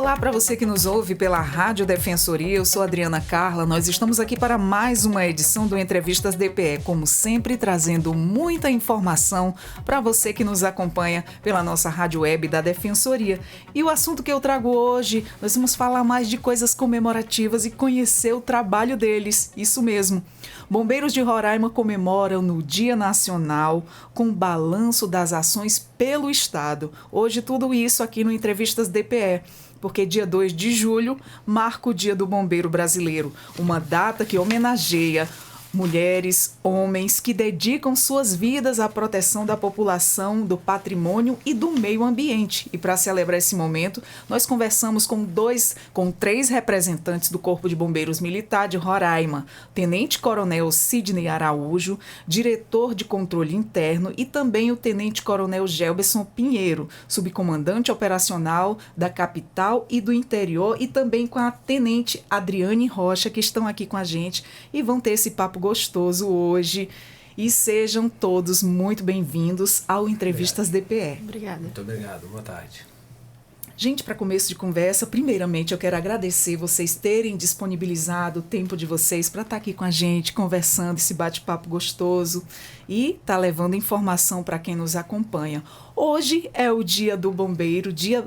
Olá para você que nos ouve pela Rádio Defensoria, eu sou Adriana Carla, nós estamos aqui para mais uma edição do Entrevistas DPE, como sempre trazendo muita informação para você que nos acompanha pela nossa rádio web da Defensoria. E o assunto que eu trago hoje, nós vamos falar mais de coisas comemorativas e conhecer o trabalho deles, isso mesmo. Bombeiros de Roraima comemoram no Dia Nacional com o balanço das ações pelo Estado. Hoje tudo isso aqui no Entrevistas DPE. Porque dia 2 de julho marca o Dia do Bombeiro Brasileiro, uma data que homenageia mulheres, homens que dedicam suas vidas à proteção da população, do patrimônio e do meio ambiente. E para celebrar esse momento, nós conversamos com três representantes do Corpo de Bombeiros Militar de Roraima, Tenente Coronel Sidney Araújo, diretor de controle interno, e também o Tenente Coronel Gelberson Pinheiro, subcomandante operacional da capital e do interior, e também com a Tenente Adriane Rocha, que estão aqui com a gente e vão ter esse papo gostoso hoje. E sejam todos muito bem-vindos ao Entrevistas DPE. Obrigada. Muito obrigado. Boa tarde. Gente, para começo de conversa, primeiramente eu quero agradecer vocês terem disponibilizado o tempo de vocês para estar aqui com a gente, conversando, esse bate-papo gostoso e tá levando informação para quem nos acompanha. Hoje é o Dia do Bombeiro, Dia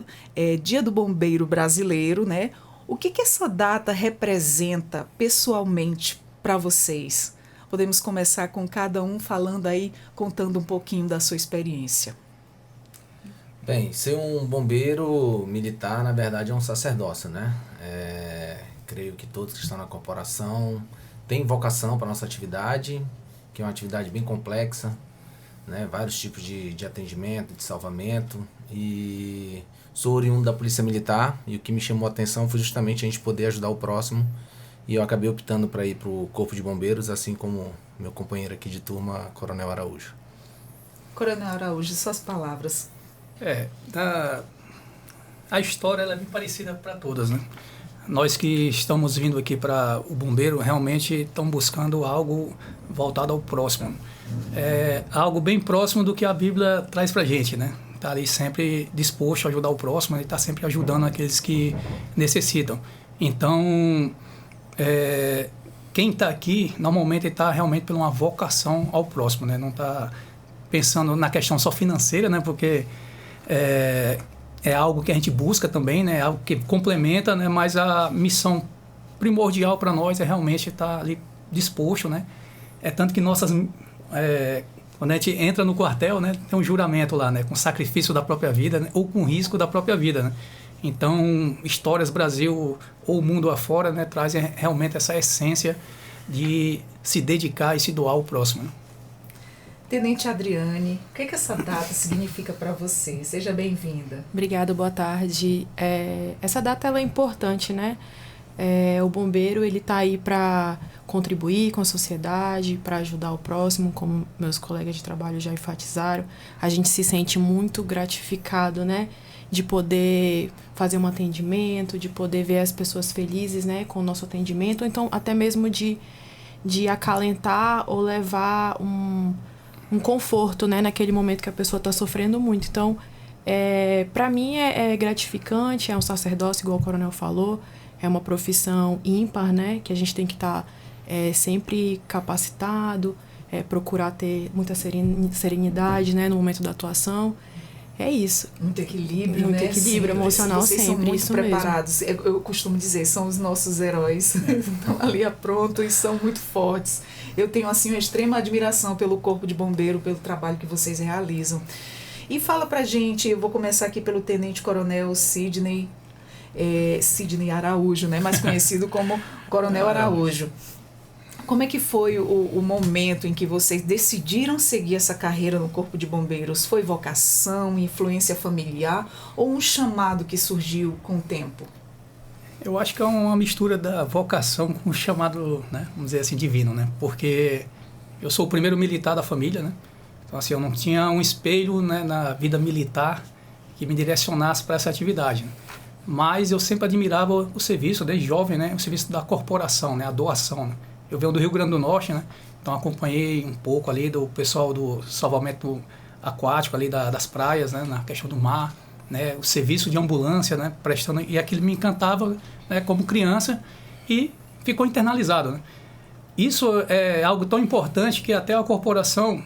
do Bombeiro Brasileiro, né? O que essa data representa pessoalmente para vocês? Podemos começar com cada um falando aí, contando um pouquinho da sua experiência. Bem, ser um bombeiro militar, na verdade, é um sacerdócio, né? Creio que todos que estão na corporação têm vocação para a nossa atividade, que é uma atividade bem complexa, né? Vários tipos de atendimento, de salvamento. E sou oriundo da Polícia Militar, e o que me chamou a atenção foi justamente a gente poder ajudar o próximo. E eu acabei optando para ir para o Corpo de Bombeiros, assim como meu companheiro aqui de turma, Coronel Araújo. Coronel Araújo, suas palavras. A história ela é bem parecida para todas, né? Nós que estamos vindo aqui para o bombeiro realmente estamos buscando algo voltado ao próximo. Algo bem próximo do que a Bíblia traz para a gente, né? Está ali sempre disposto a ajudar o próximo e está sempre ajudando aqueles que necessitam. Então, quem está aqui, normalmente está realmente por uma vocação ao próximo, né? Não está pensando na questão só financeira, né? Porque é algo que a gente busca também, né? Algo que complementa, né? Mas a missão primordial para nós é realmente estar ali disposto, né? Tanto que quando a gente entra no quartel, né? Tem um juramento lá, né? Com sacrifício da própria vida, né? Ou com risco da própria vida, né? Então, Histórias Brasil ou mundo afora, né, trazem realmente essa essência de se dedicar e se doar ao próximo. Né? Tenente Adriane, o que essa data significa para você? Seja bem-vinda. Obrigada, boa tarde. Essa data ela é importante, né? O bombeiro ele está aí para contribuir com a sociedade, para ajudar o próximo, como meus colegas de trabalho já enfatizaram. A gente se sente muito gratificado, né? De poder fazer um atendimento, de poder ver as pessoas felizes, né, com o nosso atendimento, ou então até mesmo de acalentar ou levar um conforto, né, naquele momento que a pessoa está sofrendo muito. Então, para mim é gratificante, é um sacerdócio, igual o coronel falou, é uma profissão ímpar, né, que a gente tem que estar sempre capacitado, procurar ter muita serenidade, né, no momento da atuação. É isso. Muito equilíbrio, muito né? Muito equilíbrio emocional vocês sempre. São muito isso preparados. Mesmo. Eu costumo dizer, são os nossos heróis. Estão ali a pronto e são muito fortes. Eu tenho, assim, uma extrema admiração pelo Corpo de Bombeiro, pelo trabalho que vocês realizam. E fala pra gente, eu vou começar aqui pelo Tenente Coronel Sidney Araújo, né? Mais conhecido como Coronel Araújo. Como é que foi o momento em que vocês decidiram seguir essa carreira no Corpo de Bombeiros? Foi vocação, influência familiar ou um chamado que surgiu com o tempo? Eu acho que é uma mistura da vocação com o chamado, né, vamos dizer assim, divino, né? Porque eu sou o primeiro militar da família, né? Então, assim, eu não tinha um espelho, né, na vida militar que me direcionasse para essa atividade, né? Mas eu sempre admirava o serviço, desde jovem, né? O serviço da corporação, né? A doação, né? Eu venho do Rio Grande do Norte, né? Então acompanhei um pouco ali do pessoal do salvamento aquático ali das praias, né? Na questão do mar. né, o serviço de ambulância, né, prestando, e aquilo me encantava, né, como criança, e ficou internalizado, né. Isso é algo tão importante que até a corporação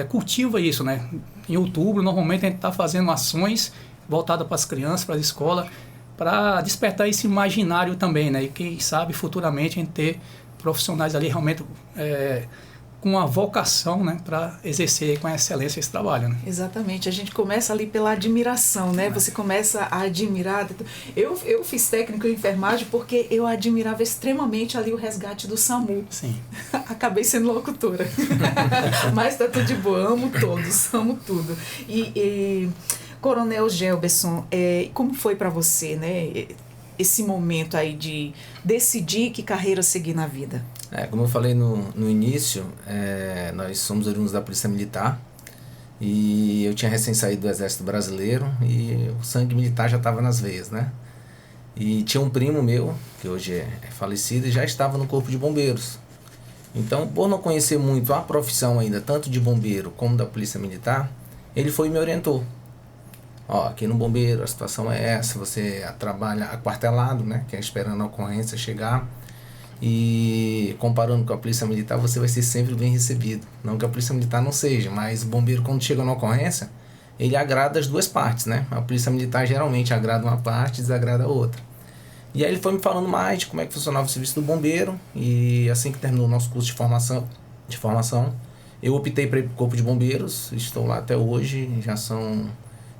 cultiva isso, né. Em outubro, normalmente, a gente está fazendo ações voltadas para as crianças, para a escola, para despertar esse imaginário também, né, e quem sabe futuramente a gente ter profissionais ali realmente com uma vocação, né, para exercer com excelência esse trabalho, né? Exatamente, a gente começa ali pela admiração, né? Você começa a admirar. Eu fiz técnico em enfermagem porque eu admirava extremamente ali o resgate do SAMU. Sim. Acabei sendo locutora. Mas tá tudo de boa, amo todos, amo tudo. E Coronel Gelberson, como foi para você, né? Esse momento aí de decidir que carreira seguir na vida? Como eu falei no início, nós somos oriundos da Polícia Militar e eu tinha recém saído do Exército Brasileiro e o sangue militar já estava nas veias, né? E tinha um primo meu, que hoje é falecido, e já estava no Corpo de Bombeiros. Então, por não conhecer muito a profissão ainda, tanto de bombeiro como da Polícia Militar, ele foi e me orientou. Aqui no bombeiro a situação é essa, você trabalha aquartelado, né? Que é esperando a ocorrência chegar. E comparando com a Polícia Militar, você vai ser sempre bem recebido. Não que a Polícia Militar não seja, mas o bombeiro, quando chega na ocorrência, ele agrada as duas partes, né? A Polícia Militar geralmente agrada uma parte e desagrada a outra. E aí ele foi me falando mais de como é que funcionava o serviço do bombeiro. E assim que terminou o nosso curso de formação, eu optei para ir para o Corpo de Bombeiros. Estou lá até hoje, já são...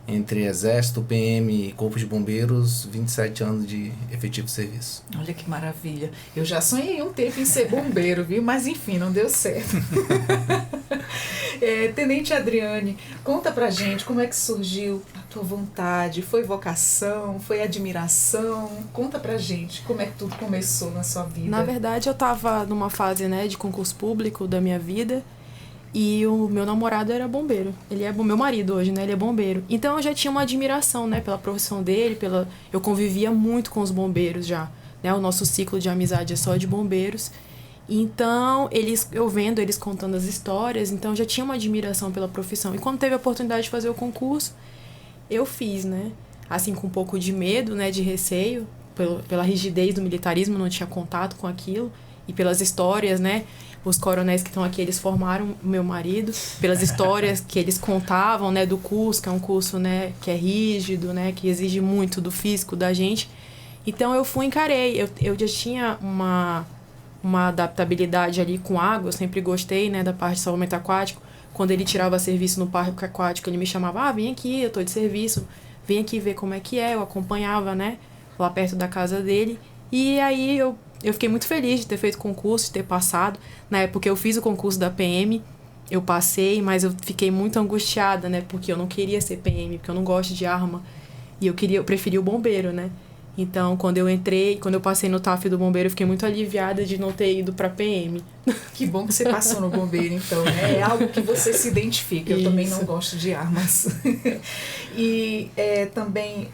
entre Exército, PM e Corpo de Bombeiros, 27 anos de efetivo serviço. Olha que maravilha. Eu já sonhei um tempo em ser bombeiro, viu? Mas enfim, não deu certo. Tenente Adriane, conta pra gente como é que surgiu a tua vontade. Foi vocação? Foi admiração? Conta pra gente como é que tudo começou na sua vida. Na verdade, eu estava numa fase, né, de concurso público da minha vida. E o meu namorado era bombeiro. Ele é meu marido hoje, né? Ele é bombeiro. Então eu já tinha uma admiração, né? Pela profissão dele, eu convivia muito com os bombeiros já, né? O nosso ciclo de amizade é só de bombeiros. Então, eu vendo eles contando as histórias, então eu já tinha uma admiração pela profissão. E quando teve a oportunidade de fazer o concurso, eu fiz, né? Assim, com um pouco de medo, né? De receio, pela rigidez do militarismo, não tinha contato com aquilo. E pelas histórias, né? Os coronéis que estão aqui, eles formaram o meu marido, pelas histórias que eles contavam, né, do curso, que é um curso, né, que é rígido, né, que exige muito do físico da gente. Então, eu encarei. Eu já tinha uma adaptabilidade ali com água, eu sempre gostei, né, da parte de salvamento aquático. Quando ele tirava serviço no parque aquático, ele me chamava, vem aqui, eu tô de serviço, vem aqui ver como é que é. Eu acompanhava, né, lá perto da casa dele. E aí, eu fiquei muito feliz de ter feito o concurso, de ter passado. Na época eu fiz o concurso da PM, eu passei, mas eu fiquei muito angustiada, né? Porque eu não queria ser PM, porque eu não gosto de arma. E eu preferi o bombeiro, né? Então, quando eu passei no TAF do bombeiro, eu fiquei muito aliviada de não ter ido pra PM. Que bom que você passou no bombeiro, então, né? É algo que você se identifica. Eu também não gosto de armas. E também,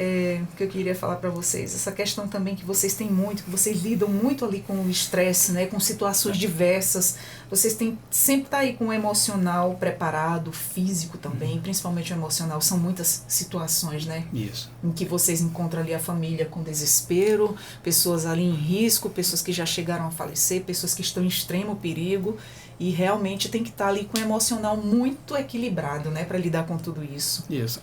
que eu queria falar para vocês, essa questão também que vocês têm muito, que vocês lidam muito ali com o estresse, né? Com situações diversas. Vocês têm sempre tá aí com o emocional preparado, físico também, principalmente o emocional. São muitas situações, né? Isso. Em que vocês encontram ali a família com desespero, pessoas ali em risco, pessoas que já chegaram a falecer, pessoas que estão em extremo perigo, e realmente tem que estar ali com o emocional muito equilibrado, né, para lidar com tudo isso. Isso.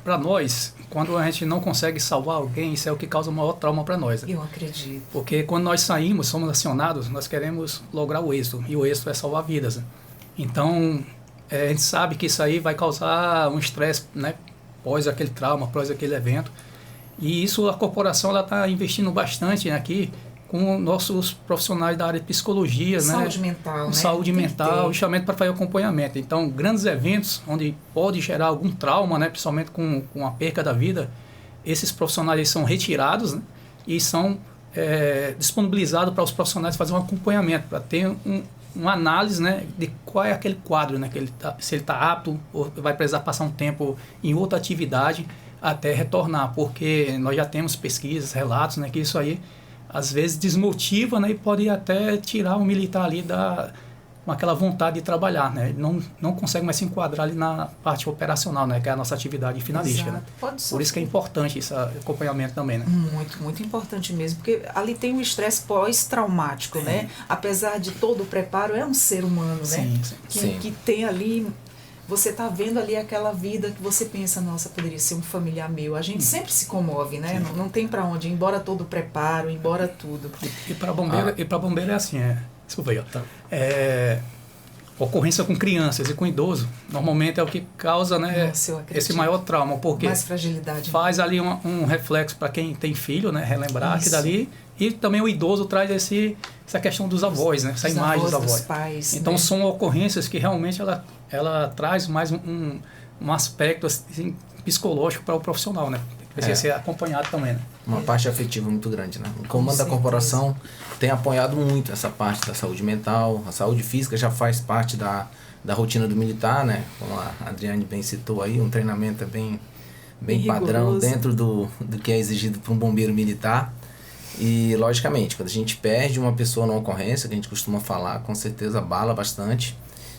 Para nós, quando a gente não consegue salvar alguém, isso é o que causa o maior trauma para nós. Né? Eu acredito. Porque quando nós saímos, somos acionados, nós queremos lograr o êxito, e o êxito é salvar vidas. Né? Então, a gente sabe que isso aí vai causar um estresse, né, após aquele trauma, após aquele evento. E isso a corporação está investindo bastante, né, aqui com nossos profissionais da área de psicologia, saúde né? Mental, né? Saúde mental, justamente para fazer acompanhamento. Então, grandes eventos onde pode gerar algum trauma, né, principalmente com a perca da vida, esses profissionais são retirados, né, e são disponibilizados para os profissionais fazerem um acompanhamento, para ter uma análise, né, de qual é aquele quadro, né, se ele está apto ou vai precisar passar um tempo em outra atividade até retornar, porque nós já temos pesquisas, relatos, né, que isso aí às vezes desmotiva, né, e pode até tirar o militar ali com aquela vontade de trabalhar, né? Ele não consegue mais se enquadrar ali na parte operacional, né? Que é a nossa atividade finalística, né? Por isso que é importante esse acompanhamento também, né? Muito, muito importante mesmo, porque ali tem um estresse pós-traumático, né? Apesar de todo o preparo, é um ser humano, né? Que tem ali... Você está vendo ali aquela vida que você pensa, nossa, poderia ser um familiar meu. A gente sempre se comove, né? Não tem para onde, embora todo o preparo, embora tudo. E para bombeiro é assim, desculpa aí, ó. Tá. Ocorrência com crianças e com idoso, normalmente é o que causa, né, esse maior trauma, porque mais fragilidade, faz ali um reflexo para quem tem filho, né, relembrar que dali, e também o idoso traz essa questão dos avós, né, essa imagem dos avós. Pais, então, né? São ocorrências que realmente ela traz mais um aspecto assim, psicológico para o profissional, né? Precisa ser acompanhado também, né? Uma parte afetiva muito grande, né? O comando da corporação tem apoiado muito essa parte da saúde mental, a saúde física já faz parte da rotina do militar, né? Como a Adriane bem citou aí, um treinamento bem padrão dentro do que é exigido para um bombeiro militar. E, logicamente, quando a gente perde uma pessoa numa ocorrência, que a gente costuma falar, com certeza abala bastante.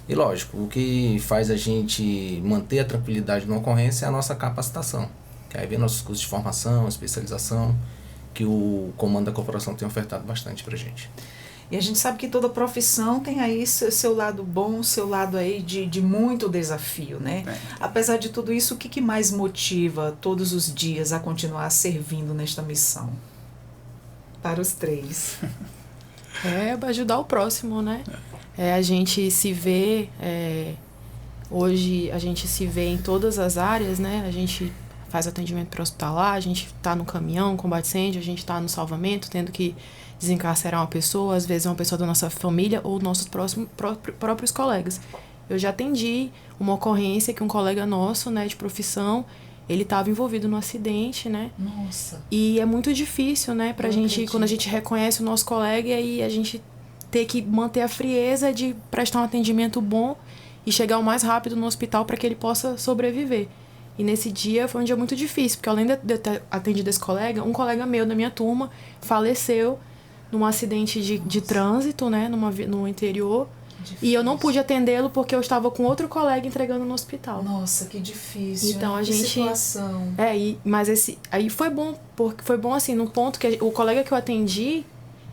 E, lógico, o que faz a gente manter a tranquilidade numa ocorrência é a nossa capacitação. Que aí vem nossos cursos de formação, especialização, que o comando da corporação tem ofertado bastante pra gente. E a gente sabe que toda profissão tem aí seu lado bom, seu lado aí de muito desafio, né? Apesar de tudo isso, o que mais motiva todos os dias a continuar servindo nesta missão? Para os três. Ajudar o próximo, né? A gente se vê, hoje a gente se vê em todas as áreas, né? A gente faz atendimento pré-hospitalar, a gente está no caminhão, combate incêndio, a gente está no salvamento, tendo que desencarcerar uma pessoa, às vezes é uma pessoa da nossa família ou nossos próprios colegas. Eu já atendi uma ocorrência que um colega nosso, né, de profissão, ele estava envolvido no acidente, né? Nossa. E é muito difícil, né, pra gente, quando a gente reconhece o nosso colega, e aí a gente ter que manter a frieza de prestar um atendimento bom e chegar o mais rápido no hospital para que ele possa sobreviver. E nesse dia foi um dia muito difícil, porque além de eu ter atendido esse colega, um colega meu da minha turma faleceu num acidente de trânsito, né, no interior. E eu não pude atendê-lo porque eu estava com outro colega entregando no hospital. Nossa, que difícil. Então a gente... situação. Mas aí foi bom, porque foi bom assim, num ponto que o colega que eu atendi,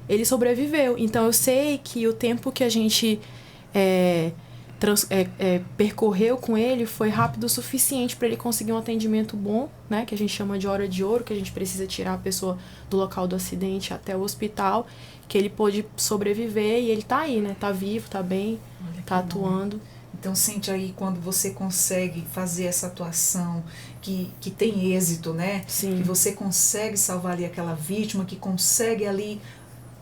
ele sobreviveu. Então eu sei que o tempo que a gente percorreu com ele foi rápido o suficiente para ele conseguir um atendimento bom, né, que a gente chama de hora de ouro, que a gente precisa tirar a pessoa do local do acidente até o hospital, que ele pôde sobreviver e ele tá aí, né, tá vivo, tá bem, tá atuando. Então sente aí quando você consegue fazer essa atuação que tem êxito, né? Sim. Que você consegue salvar ali aquela vítima, que consegue ali,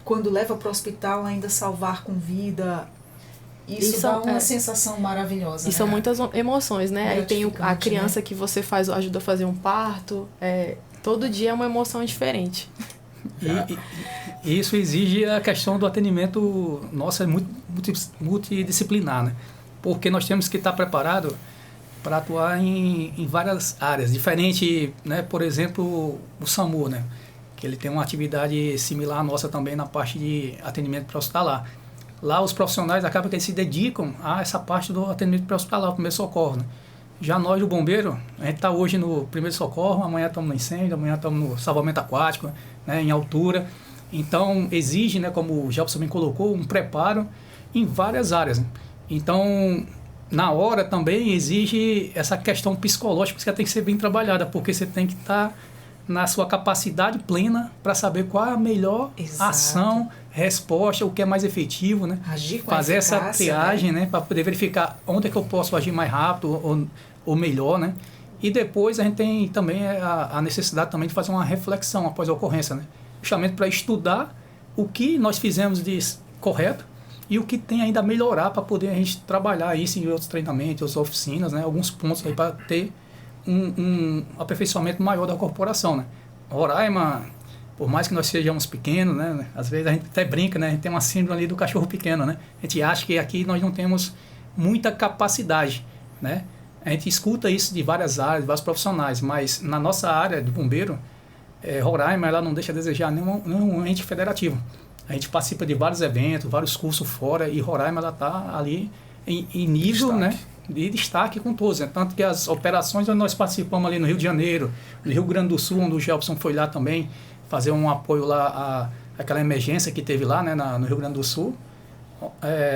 quando leva para o hospital, ainda salvar com vida. Isso dá uma sensação maravilhosa. E são muitas emoções, né? Aí tem a criança, né, que você ajuda a fazer um parto. Todo dia é uma emoção diferente. E isso exige a questão do atendimento nosso, é muito multidisciplinar, né? Porque nós temos que estar preparado para atuar em várias áreas. Diferente, né? Por exemplo, o SAMU, né? Que ele tem uma atividade similar à nossa também na parte de atendimento pré-hospitalar. Lá os profissionais acabam que eles se dedicam a essa parte do atendimento pré-hospitalar, o primeiro socorro, né? Já nós, o bombeiro, a gente está hoje no primeiro socorro, amanhã estamos no incêndio, amanhã estamos no salvamento aquático, né, em altura. Então, exige, né, como o Gelson bem colocou, um preparo em várias áreas, né? Então, na hora também exige essa questão psicológica que tem que ser bem trabalhada, porque você tem que estar na sua capacidade plena para saber qual é a melhor ação, resposta, o que é mais efetivo, né? Agir com fazer eficácia, essa triagem, né? Para poder verificar onde é que eu posso agir mais rápido ou melhor, né? E depois a gente tem também a necessidade também de fazer uma reflexão após a ocorrência, né? Justamente para estudar o que nós fizemos de correto e o que tem ainda a melhorar para poder a gente trabalhar isso em outros treinamentos, outras oficinas, né? Alguns pontos aí para ter um aperfeiçoamento maior da corporação, né? Roraima, por mais que nós sejamos pequenos, né? Às vezes a gente até brinca, né? A gente tem uma síndrome ali do cachorro pequeno, né? A gente acha que aqui nós não temos muita capacidade, né? A gente escuta isso de várias áreas, de vários profissionais, mas na nossa área de bombeiro, Roraima, ela não deixa a desejar nenhum ente federativo. A gente participa de vários eventos, vários cursos fora, e Roraima ela está ali em nível, né, de destaque com todos. Né? Tanto que as operações onde nós participamos ali no Rio de Janeiro, no Rio Grande do Sul, onde o Gelson foi lá também, fazer um apoio lá àquela emergência que teve lá, né, no Rio Grande do Sul,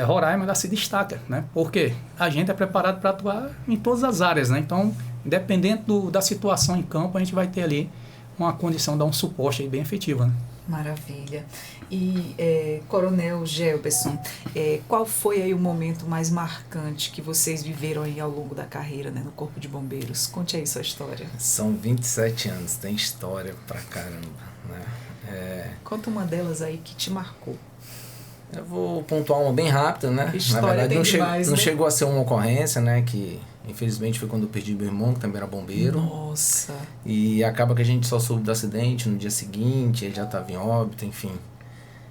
Roraima ela se destaca, né? Porque a gente é preparado para atuar em todas as áreas, né? Então, independente da situação em campo, a gente vai ter ali uma condição de dar um suporte aí bem efetivo, né? Maravilha. E, Coronel Gelberson, qual foi aí o momento mais marcante que vocês viveram aí ao longo da carreira, né, no Corpo de Bombeiros? Conte aí sua história. São 27 anos, tem história pra caramba, né? Conta uma delas aí que te marcou. Eu vou pontuar uma bem rápida, né? História Na verdade, não não chegou a ser uma ocorrência, né? Que infelizmente foi quando eu perdi meu irmão, que também era bombeiro. Nossa! E acaba que a gente só soube do acidente no dia seguinte, ele já estava em óbito, enfim.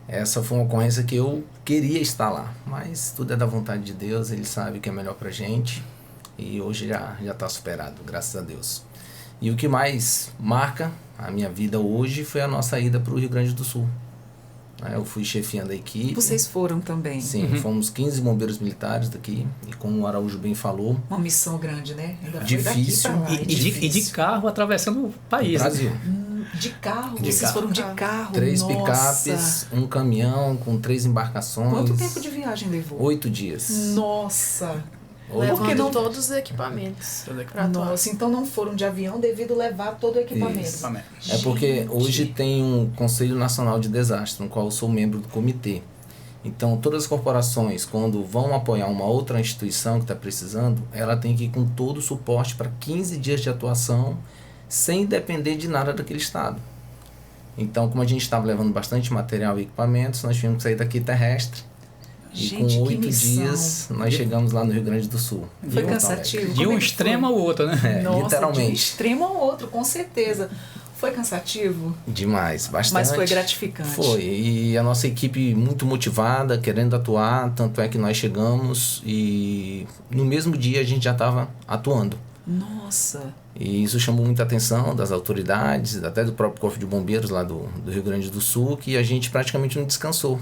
Essa foi uma ocorrência que eu queria estar lá, mas tudo é da vontade de Deus, Ele sabe o que é melhor pra gente. E hoje já está superado, graças a Deus. E o que mais marca a minha vida hoje foi a nossa ida para o Rio Grande do Sul. Eu fui chefiando a equipe. Vocês foram também? Sim, fomos 15 bombeiros militares daqui. E como o Araújo bem falou... Uma missão grande, né? Ainda difícil. Foi daqui pra lá, E de carro atravessando o país. O Brasil. De carro? De Vocês carro. foram de carro? 3 Nossa. picapes, um caminhão com 3 embarcações. Quanto tempo de viagem levou? 8 dias. Nossa! Levando não... todos os equipamentos. Pra atuar. Nossa, então não foram de avião devido a levar todo o equipamento. Isso. É porque hoje tem um Conselho Nacional de Desastre, no qual eu sou membro do comitê. Então, todas as corporações, quando vão apoiar uma outra instituição que está precisando, ela tem que ir com todo o suporte para 15 dias de atuação, sem depender de nada daquele estado. Então, como a gente estava levando bastante material e equipamentos, nós tivemos que sair daqui terrestre. Gente, e com 8 dias, nós chegamos lá no Rio Grande do Sul. Foi cansativo? De um extremo ao outro, né? Nossa, literalmente. De um extremo ao outro, com certeza. Foi cansativo? Demais, bastante. Mas foi gratificante. Foi, e a nossa equipe muito motivada, querendo atuar, tanto é que nós chegamos e no mesmo dia a gente já estava atuando. Nossa! E isso chamou muita atenção das autoridades, até do próprio Corpo de Bombeiros lá do Rio Grande do Sul, que a gente praticamente não descansou.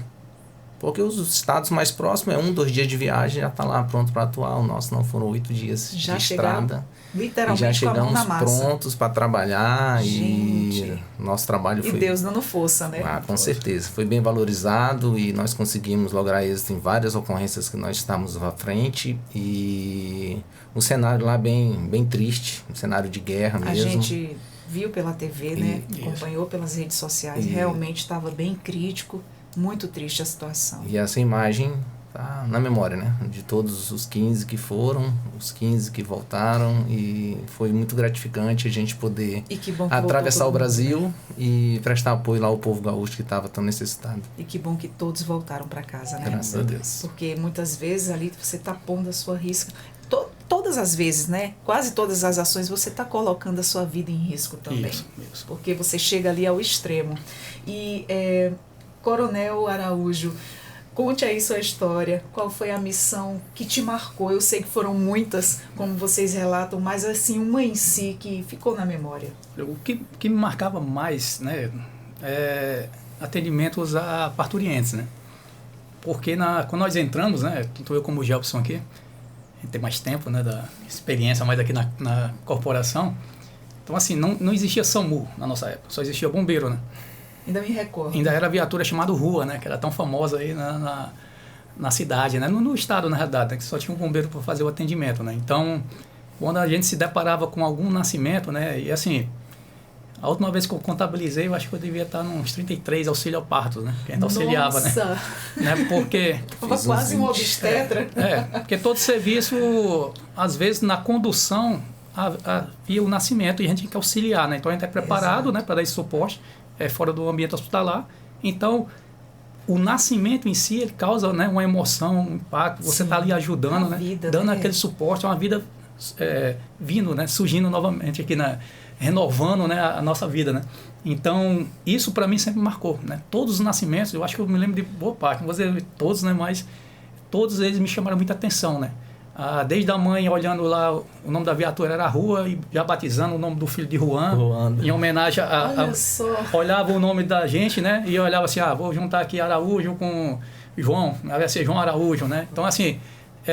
Porque os estados mais próximos 1, 2 dias de viagem, já está lá pronto para atuar. O nosso não, foram 8 dias já de estrada. Literalmente e já chegamos com a mão na massa. Prontos para trabalhar. Gente. E nosso trabalho foi... E Deus dando força, né? Com certeza. Foi bem valorizado e nós conseguimos lograr êxito em várias ocorrências que nós estávamos à frente. E um cenário lá bem triste, um cenário de guerra mesmo. A gente viu pela TV, né? Acompanhou pelas redes sociais. Realmente estava bem crítico. Muito triste a situação. E essa imagem tá na memória, né? De todos os 15 que foram, os 15 que voltaram. E foi muito gratificante a gente poder atravessar o Brasil e prestar apoio lá ao povo gaúcho que estava tão necessitado. E que bom que todos voltaram para casa, né? Graças a Deus. Porque muitas vezes ali você está pondo a sua risco. Todas as vezes, né? Quase todas as ações você está colocando a sua vida em risco também. Isso. Porque você chega ali ao extremo. E... Coronel Araújo, conte aí sua história. Qual foi a missão que te marcou? Eu sei que foram muitas, como vocês relatam, mas assim, uma em si que ficou na memória. O que me marcava mais, né, é atendimentos a parturientes, né? Porque quando nós entramos, né, tanto eu como o Gelson aqui, a gente tem mais tempo, né, da experiência mais aqui na corporação. Então, assim, não existia SAMU na nossa época, só existia bombeiro, né? Ainda me recordo. Ainda era a viatura chamada Rua, né? Que era tão famosa aí na cidade, né? No estado, na realidade, né? Que só tinha um bombeiro para fazer o atendimento, né? Então, quando a gente se deparava com algum nascimento, né? E assim, a última vez que eu contabilizei, eu acho que eu devia estar nos 33 auxílio ao parto, né? Que a gente auxiliava, né? Porque... Tava quase um obstetra. Porque todo serviço, às vezes, na condução, havia o nascimento e a gente tinha que auxiliar, né? Então, a gente é preparado, né? Para dar esse suporte. Fora do ambiente hospitalar. Então, o nascimento em si, ele causa, né, uma emoção, um impacto. Você está ali ajudando, né, vida, dando né? aquele suporte, uma vida vindo, né, surgindo novamente aqui, renovando, né, a nossa vida. Né? Então, isso para mim sempre marcou. Né? Todos os nascimentos, eu acho que eu me lembro de boa parte, não vou dizer todos, né, mas todos eles me chamaram muita atenção. Né? Desde a mãe olhando lá, o nome da viatura era Rua, e já batizando o nome do filho de Juan, em homenagem Olha só. Olhava o nome da gente, né? E olhava assim, vou juntar aqui Araújo com João, vai ser João Araújo, né? Então, assim,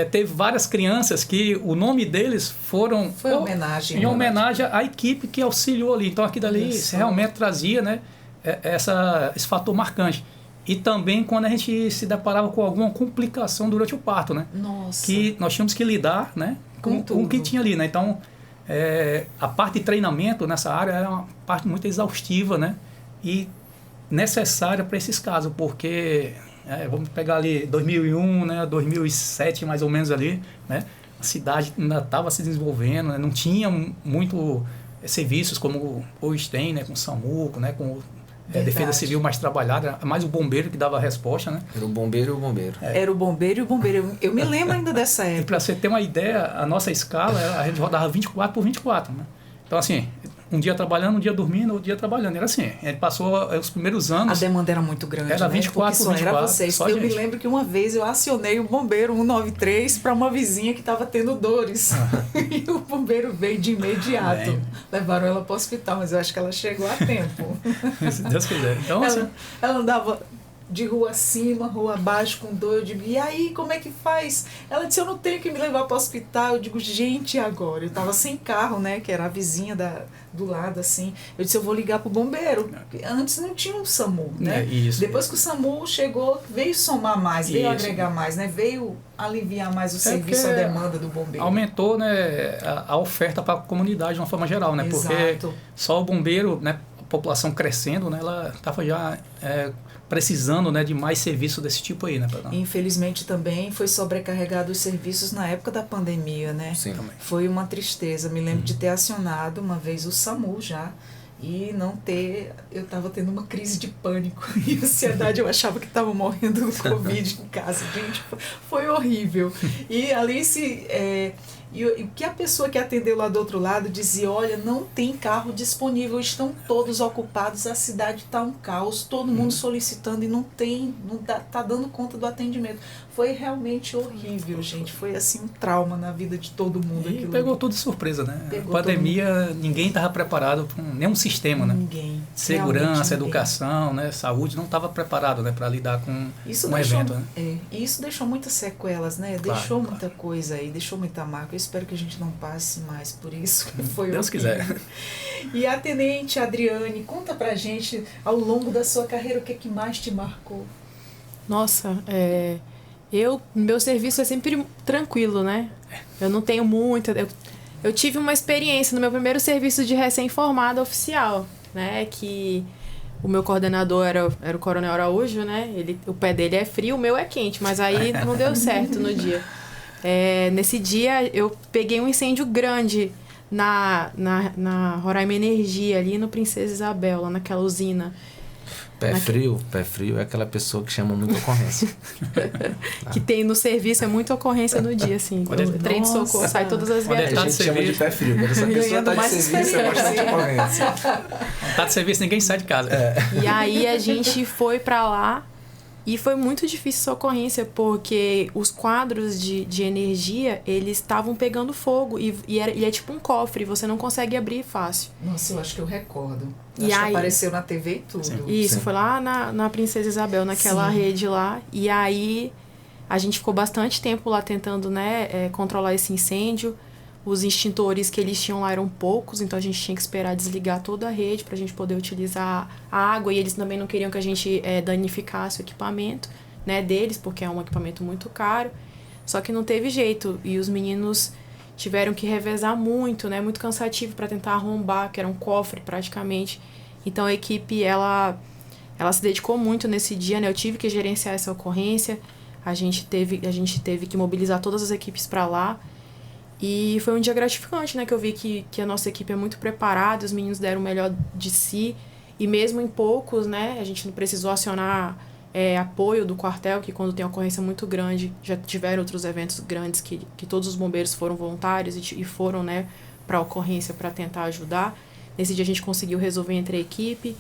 teve várias crianças que o nome deles foi homenagem. Em homenagem à equipe que auxiliou ali. Então, aquilo ali realmente trazia, né, esse fator marcante. E também quando a gente se deparava com alguma complicação durante o parto, né? Nossa. Que nós tínhamos que lidar, né, com o que tinha ali, né? Então, a parte de treinamento nessa área era uma parte muito exaustiva, né? E necessária para esses casos, porque vamos pegar ali 2001, né, 2007 mais ou menos ali, né? A cidade ainda estava se desenvolvendo, né? Não tinha muito serviços como hoje tem, né, com o SAMU, né, com Defesa Civil mais trabalhada, era mais o bombeiro que dava a resposta, né? Era o bombeiro e o bombeiro. Era o bombeiro e o bombeiro. Eu me lembro ainda dessa época. E para você ter uma ideia, a nossa escala, a gente rodava 24 por 24, né? Então, assim, um dia trabalhando, um dia dormindo, outro dia trabalhando. Era assim, a gente passou os primeiros anos... A demanda era muito grande, era 24 por 24, era vocês. só Eu gente. me lembro que uma vez eu acionei o bombeiro 193 para uma vizinha que estava tendo dores. E o bombeiro veio de imediato. Levaram ela para o hospital, mas eu acho que ela chegou a tempo. Se Deus quiser. Então, ela andava de rua acima, rua abaixo com dor. Eu digo, e aí, como é que faz? Ela disse, eu não tenho que me levar para o hospital. Eu digo, gente, agora? Eu estava sem carro, né? Que era a vizinha do lado, assim. Eu disse, eu vou ligar pro bombeiro. Antes não tinha um SAMU, né? Depois que o SAMU chegou, veio somar mais, veio agregar mais, né? Veio aliviar mais o serviço, a demanda do bombeiro. Aumentou, né, a oferta para a comunidade de uma forma geral, né? Exato. Porque só o bombeiro, né, a população crescendo, né, ela estava já precisando, né, de mais serviço desse tipo aí, né? Infelizmente também foi sobrecarregado os serviços na época da pandemia, né? Sim, também. Foi uma tristeza. Me lembro de ter acionado uma vez o SAMU já e não ter... Eu estava tendo uma crise de pânico e ansiedade. Eu achava que estava morrendo do Covid em casa. Gente, foi horrível. E ali e que a pessoa que atendeu lá do outro lado dizia, olha, não tem carro disponível, estão todos ocupados, a cidade está um caos, todo mundo solicitando e não tá dando conta do atendimento. Foi realmente horrível, gente. Foi assim um trauma na vida de todo mundo. E pegou tudo de surpresa, né? A pandemia, ninguém estava preparado para nenhum sistema, né? Ninguém. Segurança, educação, né? Saúde, não estava preparado, né, para lidar com um evento, né? E isso deixou muitas sequelas, né? Deixou muita coisa aí, deixou muita marca. Eu espero que a gente não passe mais por isso. Foi Deus quiser. E a tenente Adriane, conta pra gente, ao longo da sua carreira, o que é que mais te marcou? Nossa, meu serviço é sempre tranquilo, né? Eu não tenho muita... Eu tive uma experiência no meu primeiro serviço de recém-formada oficial, né? Que o meu coordenador era o Coronel Araújo, né? O pé dele é frio, o meu é quente, mas aí não deu certo no dia. Nesse dia eu peguei um incêndio grande na Roraima Energia, ali no Princesa Isabel, lá naquela usina. Pé frio é aquela pessoa que chama muita ocorrência. Que tem no serviço, é muita ocorrência no dia, assim. O trem de socorro sai todas as viaturas. A gente chama de pé frio. Quando essa pessoa está de serviço, é bastante ocorrência. Tá de serviço, ninguém sai de casa. E aí a gente foi pra lá e foi muito difícil essa ocorrência, porque os quadros de energia, eles estavam pegando fogo e é tipo um cofre, você não consegue abrir fácil. Nossa, eu acho que eu recordo. E acho aí, que apareceu na TV e tudo. Sim. Isso, foi lá na Princesa Isabel, naquela rede lá. E aí a gente ficou bastante tempo lá tentando, né, controlar esse incêndio. Os extintores que eles tinham lá eram poucos, então a gente tinha que esperar desligar toda a rede para a gente poder utilizar a água. E eles também não queriam que a gente danificasse o equipamento, né, deles, porque é um equipamento muito caro. Só que não teve jeito. E os meninos tiveram que revezar muito, né, muito cansativo para tentar arrombar, que era um cofre praticamente. Então a equipe, ela se dedicou muito nesse dia, né? Eu tive que gerenciar essa ocorrência. A gente teve que mobilizar todas as equipes para lá. E foi um dia gratificante, né? Que eu vi que a nossa equipe é muito preparada, os meninos deram o melhor de si. E mesmo em poucos, né? A gente não precisou acionar apoio do quartel, que quando tem uma ocorrência muito grande, já tiveram outros eventos grandes que todos os bombeiros foram voluntários e foram, né, para a ocorrência para tentar ajudar. Nesse dia a gente conseguiu resolver entre a equipe.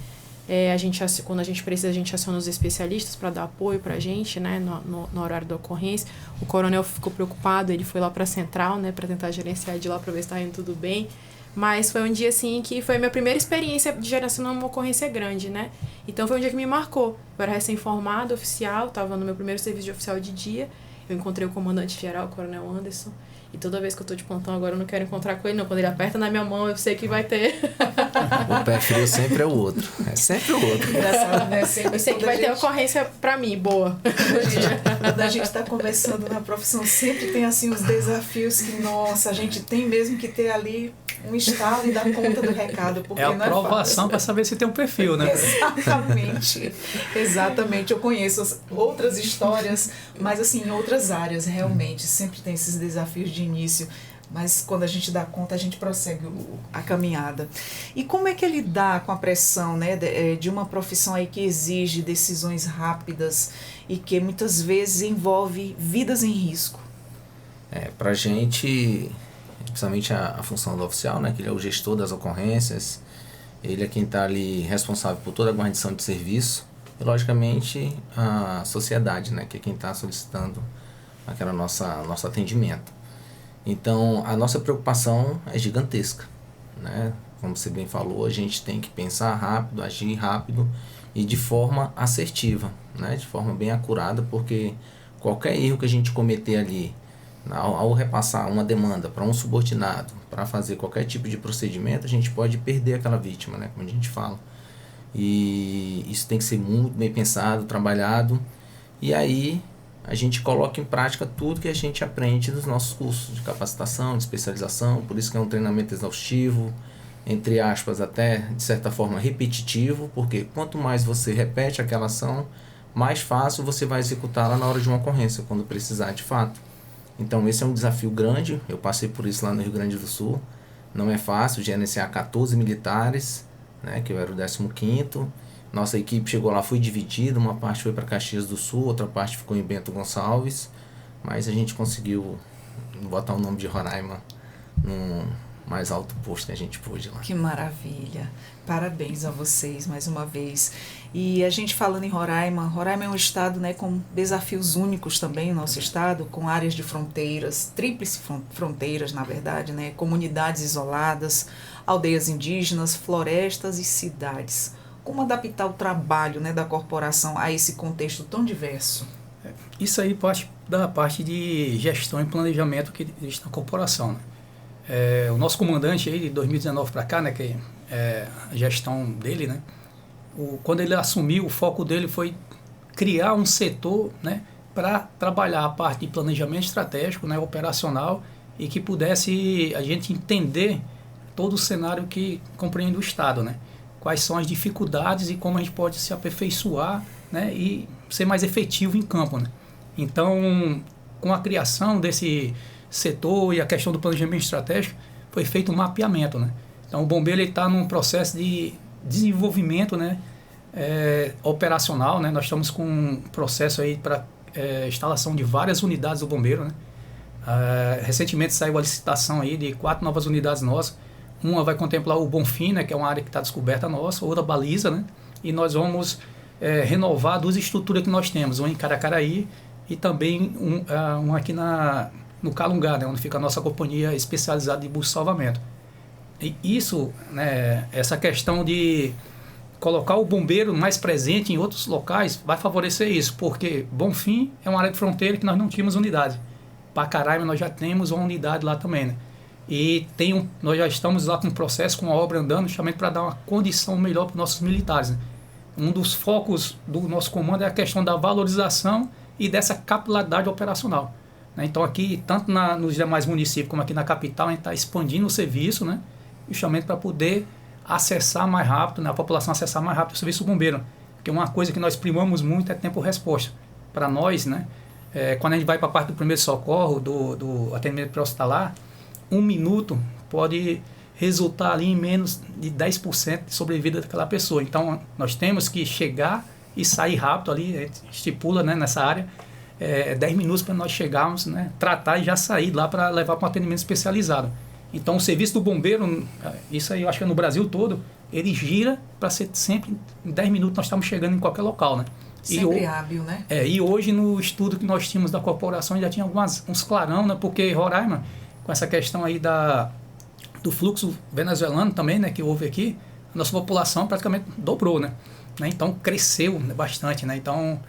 Quando a gente precisa, a gente aciona os especialistas para dar apoio para a gente, né, no horário da ocorrência. O coronel ficou preocupado, ele foi lá para a central, né, para tentar gerenciar de lá para ver se estava indo tudo bem. Mas foi um dia, assim, que foi a minha primeira experiência de gerenciar uma ocorrência grande, né. Então foi um dia que me marcou. Eu era recém-formado, oficial, estava no meu primeiro serviço de oficial de dia. Eu encontrei o comandante-geral, o coronel Anderson. E toda vez que eu tô de plantão agora, eu não quero encontrar com ele, não. Quando ele aperta na minha mão, eu sei que vai ter. O pé frio sempre é o outro. É sempre o outro. Engraçado, né? Eu sei que vai ter ocorrência pra mim, boa. Quando a gente tá conversando na profissão, sempre tem, assim, os desafios que, nossa, a gente tem mesmo que ter ali um estalo e dar conta do recado. Porque é a não aprovação para saber se tem um perfil, né? Exatamente. Exatamente. Eu conheço outras histórias, mas, assim, em outras áreas, realmente, sempre tem esses desafios de início, mas quando a gente dá conta, a gente prossegue a caminhada. E como é que é lidar com a pressão, né, de uma profissão aí que exige decisões rápidas e que muitas vezes envolve vidas em risco? Pra gente, principalmente a função do oficial, né, que ele é o gestor das ocorrências, ele é quem está ali responsável por toda a guarnição de serviço e, logicamente, a sociedade, né, que é quem está solicitando aquela nosso atendimento. Então, a nossa preocupação é gigantesca, né? Como você bem falou, a gente tem que pensar rápido, agir rápido e de forma assertiva, né? De forma bem acurada, porque qualquer erro que a gente cometer ali, ao repassar uma demanda para um subordinado, para fazer qualquer tipo de procedimento, a gente pode perder aquela vítima, né? Como a gente fala. E isso tem que ser muito bem pensado, trabalhado, e aí a gente coloca em prática tudo que a gente aprende nos nossos cursos de capacitação, de especialização, por isso que é um treinamento exaustivo, entre aspas, até de certa forma repetitivo, porque quanto mais você repete aquela ação, mais fácil você vai executá-la na hora de uma ocorrência, quando precisar de fato. Então esse é um desafio grande, eu passei por isso lá no Rio Grande do Sul, não é fácil gerenciar 14 militares, né, que eu era o 15º, nossa equipe chegou lá, foi dividida, uma parte foi para Caxias do Sul, outra parte ficou em Bento Gonçalves, mas a gente conseguiu botar o nome de Roraima no mais alto posto que a gente pôde lá. Que maravilha! Parabéns a vocês mais uma vez. E a gente falando em Roraima, Roraima é um estado, né, com desafios únicos também, o nosso estado, com áreas de fronteiras, tríplices fronteiras, na verdade, né, comunidades isoladas, aldeias indígenas, florestas e cidades. Como adaptar o trabalho, né, da corporação a esse contexto tão diverso? Isso aí parte da parte de gestão e planejamento que existe na corporação, né? O nosso comandante aí de 2019 para cá, né, que é a gestão dele, né, quando ele assumiu, o foco dele foi criar um setor, né, para trabalhar a parte de planejamento estratégico, né, operacional, e que pudesse a gente entender todo o cenário que compreende o Estado, né? Quais são as dificuldades e como a gente pode se aperfeiçoar, né, e ser mais efetivo em campo, né? Então, com a criação desse setor e a questão do planejamento estratégico, foi feito um mapeamento, né? Então, o bombeiro está num processo de desenvolvimento, né, operacional, né? Nós estamos com um processo aí para instalação de várias unidades do bombeiro, né? Recentemente saiu a licitação aí de 4 novas unidades nossas. Uma vai contemplar o Bonfim, né, que é uma área que está descoberta nossa, outra Baliza, né, e nós vamos renovar 2 estruturas que nós temos, uma em Caracaraí e também uma aqui no Calungá, né, onde fica a nossa companhia especializada de busca e salvamento. E isso, né, essa questão de colocar o bombeiro mais presente em outros locais vai favorecer isso, porque Bonfim é uma área de fronteira que nós não tínhamos unidade. Pacaraima nós já temos uma unidade lá também, né? E nós já estamos lá com um processo, com a obra andando, justamente para dar uma condição melhor para os nossos militares, né? Um dos focos do nosso comando é a questão da valorização e dessa capilaridade operacional, né? Então aqui, tanto nos demais municípios como aqui na capital, a gente está expandindo o serviço, né? Justamente para poder acessar mais rápido, né? A população acessar mais rápido o serviço bombeiro. Porque uma coisa que nós primamos muito é tempo-resposta. Para nós, né? Quando a gente vai para a parte do primeiro socorro, do atendimento pré-hospitalar, 1 minuto pode resultar ali em menos de 10% de sobrevida daquela pessoa. Então, nós temos que chegar e sair rápido ali, estipula, né, nessa área, 10 minutos para nós chegarmos, né, tratar e já sair lá para levar para um atendimento especializado. Então, o serviço do bombeiro, isso aí eu acho que é no Brasil todo, ele gira para ser sempre em 10 minutos nós estamos chegando em qualquer local, né? Sempre hábil, né? E hoje no estudo que nós tínhamos da corporação já tinha uns clarão, né? Porque Roraima, com essa questão aí do fluxo venezuelano também, né? Que houve aqui, a nossa população praticamente dobrou, né? Então cresceu bastante, né? Então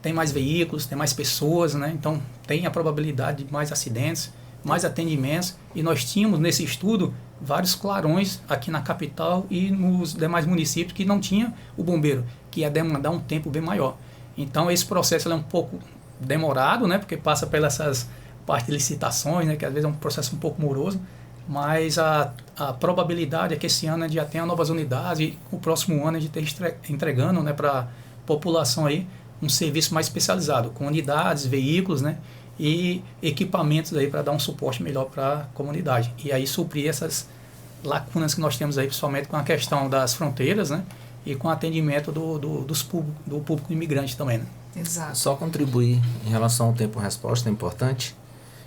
tem mais veículos, tem mais pessoas, né? Então tem a probabilidade de mais acidentes, mais atendimentos, e nós tínhamos nesse estudo vários clarões aqui na capital e nos demais municípios que não tinha o bombeiro, que ia demandar um tempo bem maior. Então esse processo é um pouco demorado, né? Porque passa pelas essas partes de licitações, né? Que às vezes é um processo um pouco moroso, mas a probabilidade é que esse ano a gente já tenha novas unidades e o próximo ano a gente esteja entregando, né, para a população aí um serviço mais especializado, com unidades, veículos, né, e equipamentos aí para dar um suporte melhor para a comunidade. E aí suprir essas lacunas que nós temos aí, principalmente com a questão das fronteiras, né, e com o atendimento do público imigrante também, né. Exato. Só contribuir em relação ao tempo-resposta é importante,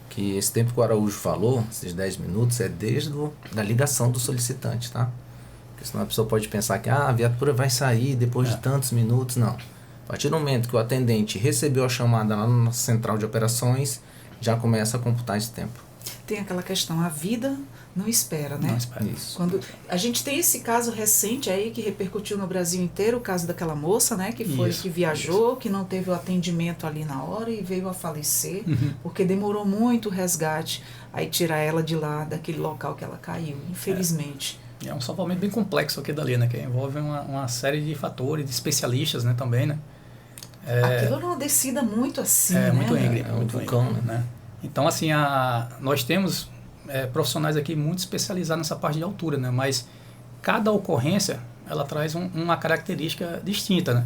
que esse tempo que o Araújo falou, esses 10 minutos, é desde da ligação do solicitante, tá? Porque senão a pessoa pode pensar que a viatura vai sair depois de tantos minutos. Não. A partir do momento que o atendente recebeu a chamada lá na nossa central de operações, já começa a computar esse tempo. Tem aquela questão, a vida não espera, né? Não espera. Isso. Quando a gente tem esse caso recente aí que repercutiu no Brasil inteiro, o caso daquela moça, né, que foi que viajou, que não teve o atendimento ali na hora e veio a falecer, porque demorou muito o resgate, aí tirar ela de lá, daquele local que ela caiu, infelizmente. É um salvamento bem complexo aqui dali, né, que envolve uma série de fatores, de especialistas, né, também, né. Aquilo era uma descida muito assim, né? Muito íngreme, É um muito vulcão, íngreme, né. Então, assim, nós temos profissionais aqui muito especializados nessa parte de altura, né? Mas cada ocorrência, ela traz uma característica distinta, né?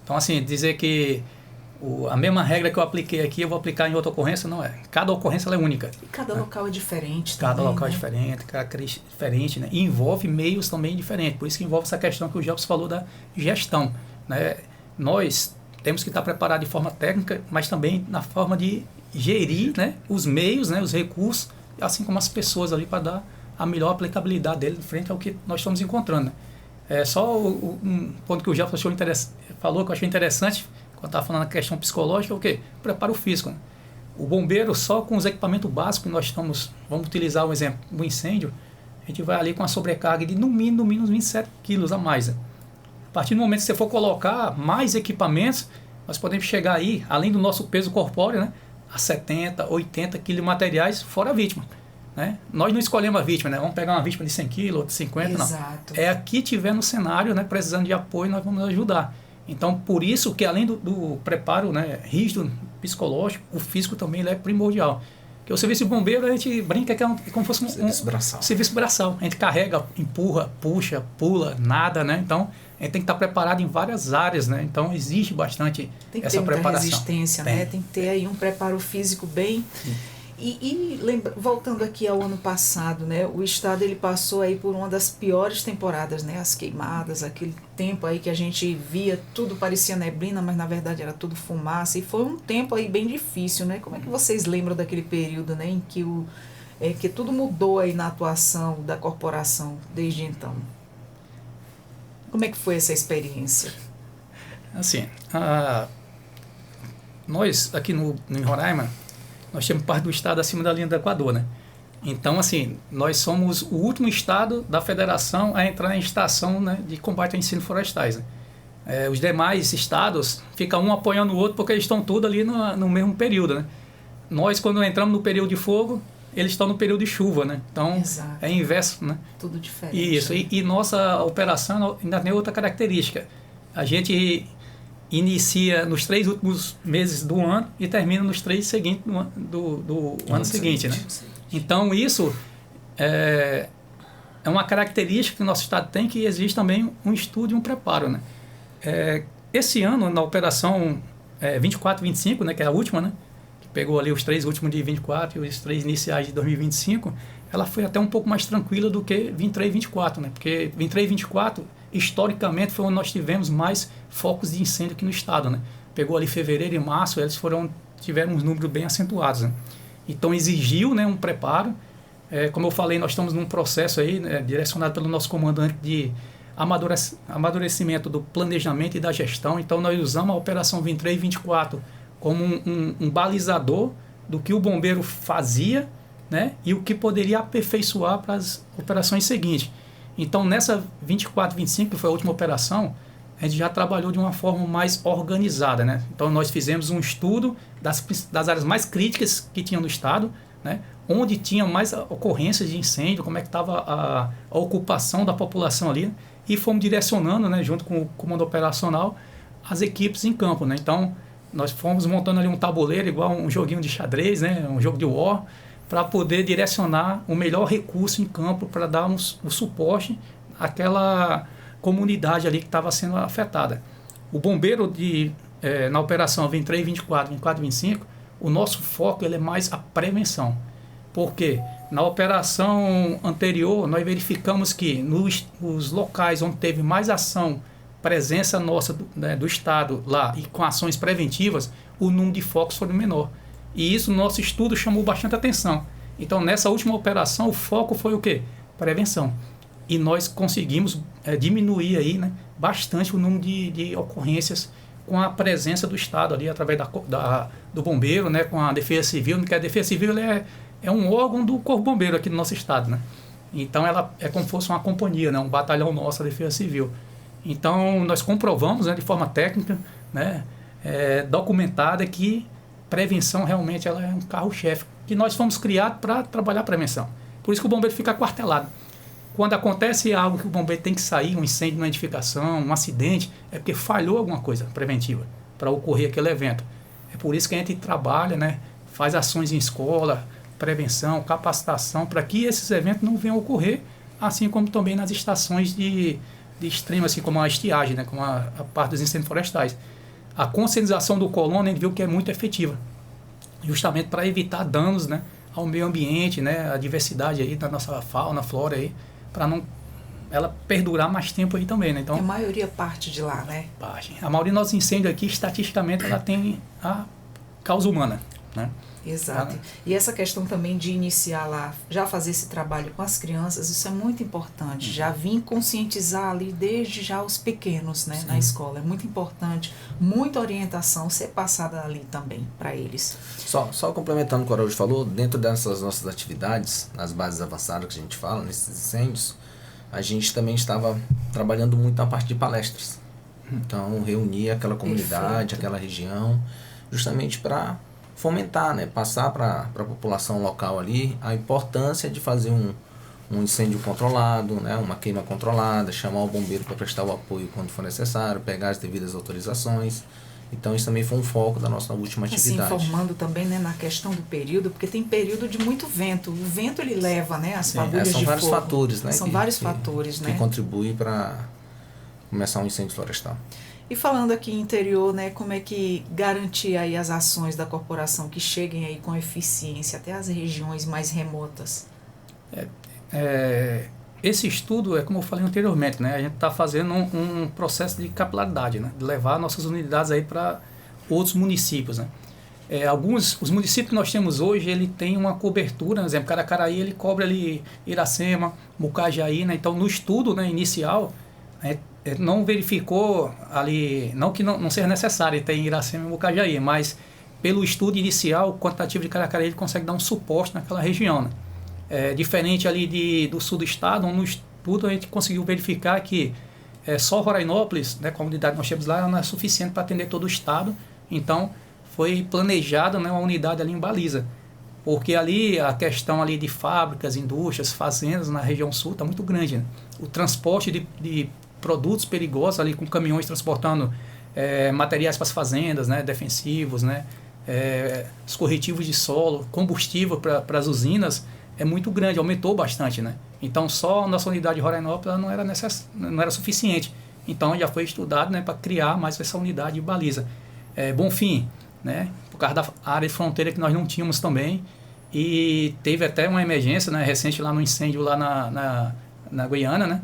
Então, assim, dizer que a mesma regra que eu apliquei aqui, eu vou aplicar em outra ocorrência, não é. Cada ocorrência ela é única. E cada local é diferente Cada também, local né? é diferente, característica diferente, né? E envolve meios também diferentes. Por isso que envolve essa questão que o Jobs falou da gestão, né? Nós temos que estar preparados de forma técnica, mas também na forma de gerir, né, os meios, né, os recursos, assim como as pessoas ali, para dar a melhor aplicabilidade dele frente ao que nós estamos encontrando. Né? Só um ponto que o Jefferson falou que eu achei interessante, quando estava falando da questão psicológica, é o quê? Preparo físico. Né? O bombeiro, só com os equipamentos básicos que nós vamos utilizar um exemplo, um incêndio, a gente vai ali com a sobrecarga de no mínimo 27 quilos a mais. Né? A partir do momento que você for colocar mais equipamentos, nós podemos chegar aí, além do nosso peso corpóreo, né, a 70, 80 quilos de materiais, fora a vítima. Né? Nós não escolhemos a vítima, né? Vamos pegar uma vítima de 100 quilos, de 50, Exato. não. É a que tiver no cenário, né, precisando de apoio, nós vamos ajudar. Então, por isso que além do preparo, né, rígido, psicológico, o físico também ele é primordial. Porque o serviço de bombeiro, a gente brinca que é como se fosse um serviço braçal. A gente carrega, empurra, puxa, pula, nada, né? Então, a gente tem que estar preparado em várias áreas, né? Então, existe bastante tem que essa ter muita preparação. resistência, né? Tem que ter aí um preparo físico bem... voltando aqui ao ano passado, né? O estado ele passou aí por uma das piores temporadas, né? As queimadas, aquele tempo aí que a gente via, tudo parecia neblina, mas na verdade era tudo fumaça. E foi um tempo aí bem difícil, né? Como é que vocês lembram daquele período, né? Em que, que tudo mudou aí na atuação da corporação desde então? Como é que foi essa experiência? Assim, nós aqui em Roraima, nós temos parte do estado acima da linha do Equador, né? Então, assim, nós somos o último estado da federação a entrar em estação, né, de combate a incêndios florestais. Né? Os demais estados ficam um apoiando o outro porque eles estão todos ali no mesmo período, né? Nós, quando entramos no período de fogo, eles estão no período de chuva, né? Então, exato. É inverso, né? Tudo diferente. Isso, e nossa operação ainda tem outra característica. A gente inicia nos 3 últimos meses do ano e termina nos 3 seguintes do ano seguinte, né? Então, isso é uma característica que o nosso estado tem, que existe também um estudo e um preparo, né? Esse ano, na operação 24-25, né, que é a última, né? Que pegou ali os 3 últimos de 24 e os 3 iniciais de 2025, ela foi até um pouco mais tranquila do que 23-24, né? Porque 23-24, historicamente, foi onde nós tivemos mais focos de incêndio aqui no estado, né? Pegou ali fevereiro e março, eles tiveram uns números bem acentuados, né? Então exigiu, né, um preparo. Como eu falei, nós estamos num processo aí, né, direcionado pelo nosso comandante de amadurecimento do planejamento e da gestão. Então, nós usamos a Operação 23 e 24 como um balizador do que o bombeiro fazia, né, e o que poderia aperfeiçoar para as operações seguintes. Então, nessa 24 e 25, que foi a última operação, a gente já trabalhou de uma forma mais organizada, né? Então, nós fizemos um estudo das áreas mais críticas que tinham no estado, né, onde tinha mais ocorrências de incêndio, como é que estava a ocupação da população ali, e fomos direcionando, né, junto com o comando operacional, as equipes em campo, né? Então, nós fomos montando ali um tabuleiro, igual um joguinho de xadrez, né, um jogo de war, para poder direcionar o melhor recurso em campo para dar um suporte àquela comunidade ali que estava sendo afetada. O bombeiro na operação 23, 24 e 25, o nosso foco ele é mais a prevenção. Porque na operação anterior nós verificamos que nos locais onde teve mais ação, presença nossa do Estado lá e com ações preventivas, o número de focos foi menor. E isso no nosso estudo chamou bastante atenção. Então, nessa última operação, o foco foi o quê? Prevenção. E nós conseguimos diminuir aí, né, bastante o número de ocorrências com a presença do Estado ali, através do bombeiro, né, com a Defesa Civil, porque a Defesa Civil é um órgão do Corpo Bombeiro aqui no nosso Estado, né? Então, ela é como se fosse uma companhia, né, um batalhão nosso, a Defesa Civil. Então, nós comprovamos, né, de forma técnica, né, documentada, que prevenção realmente ela é um carro-chefe, que nós fomos criados para trabalhar a prevenção. Por isso que o bombeiro fica aquartelado. Quando acontece algo que o bombeiro tem que sair, um incêndio numa edificação, um acidente, é porque falhou alguma coisa preventiva para ocorrer aquele evento. É por isso que a gente trabalha, né, faz ações em escola, prevenção, capacitação, para que esses eventos não venham a ocorrer, assim como também nas estações de extremo, assim como a estiagem, né, como a parte dos incêndios florestais. A conscientização do colono, a gente viu que é muito efetiva, justamente para evitar danos, né, ao meio ambiente, né, a diversidade aí da nossa fauna, flora aí, para não ela perdurar mais tempo aí também, né? Então, a maioria parte de lá, né? A maioria dos nossos incêndios aqui, estatisticamente, ela tem a causa humana, né? Exato. E essa questão também de iniciar lá, já fazer esse trabalho com as crianças, isso é muito importante. Já vim conscientizar ali desde já os pequenos, né, na escola. É muito importante, muita orientação ser passada ali também para eles. Só complementando o que o Araújo falou, dentro dessas nossas atividades, nas bases avançadas que a gente fala, nesses incêndios, a gente também estava trabalhando muito na parte de palestras. Então, reunia aquela comunidade, aquela região, justamente para fomentar, né, passar para a população local ali a importância de fazer um incêndio controlado, né, uma queima controlada, chamar o bombeiro para prestar o apoio quando for necessário, pegar as devidas autorizações. Então, isso também foi um foco da nossa última atividade. Assim, informando também, né, na questão do período, porque tem período de muito vento. O vento, ele leva, né, as fagulhas de fogo. São vários fatores, né? São vários fatores, né? Que contribuem para começar um incêndio florestal. E falando aqui em interior, né, como é que garantir aí as ações da corporação que cheguem aí com eficiência até as regiões mais remotas? Esse estudo é como eu falei anteriormente, né? A gente está fazendo um processo de capilaridade, né? De levar nossas unidades aí para outros municípios, né? Os municípios que nós temos hoje, ele tem uma cobertura, por exemplo, Caracaraí, ele cobre ali Iracema, Mucajaí, né? Então, no estudo, né, inicial, não verificou ali, não que não seja necessário ter Iracema e Mucajaí, mas pelo estudo inicial, o quantitativo de Caracaraí, ele consegue dar um suporte naquela região, né? Diferente ali do sul do estado, onde no estudo a gente conseguiu verificar que só Rorainópolis, né, a comunidade que nós temos lá, ela não é suficiente para atender todo o estado. Então, foi planejada, né, uma unidade ali em Baliza. Porque ali a questão ali de fábricas, indústrias, fazendas na região sul está muito grande, né? O transporte de produtos perigosos ali com caminhões transportando materiais para as fazendas, né, defensivos, né, os corretivos de solo, combustível para as usinas, é muito grande, aumentou bastante, né? Então, só a nossa unidade de Rorainópolis não era suficiente. Então, já foi estudado, né, para criar mais essa unidade de Baliza. Bonfim, né, por causa da área de fronteira que nós não tínhamos também, e teve até uma emergência, né, recente lá no incêndio lá na Guiana, né?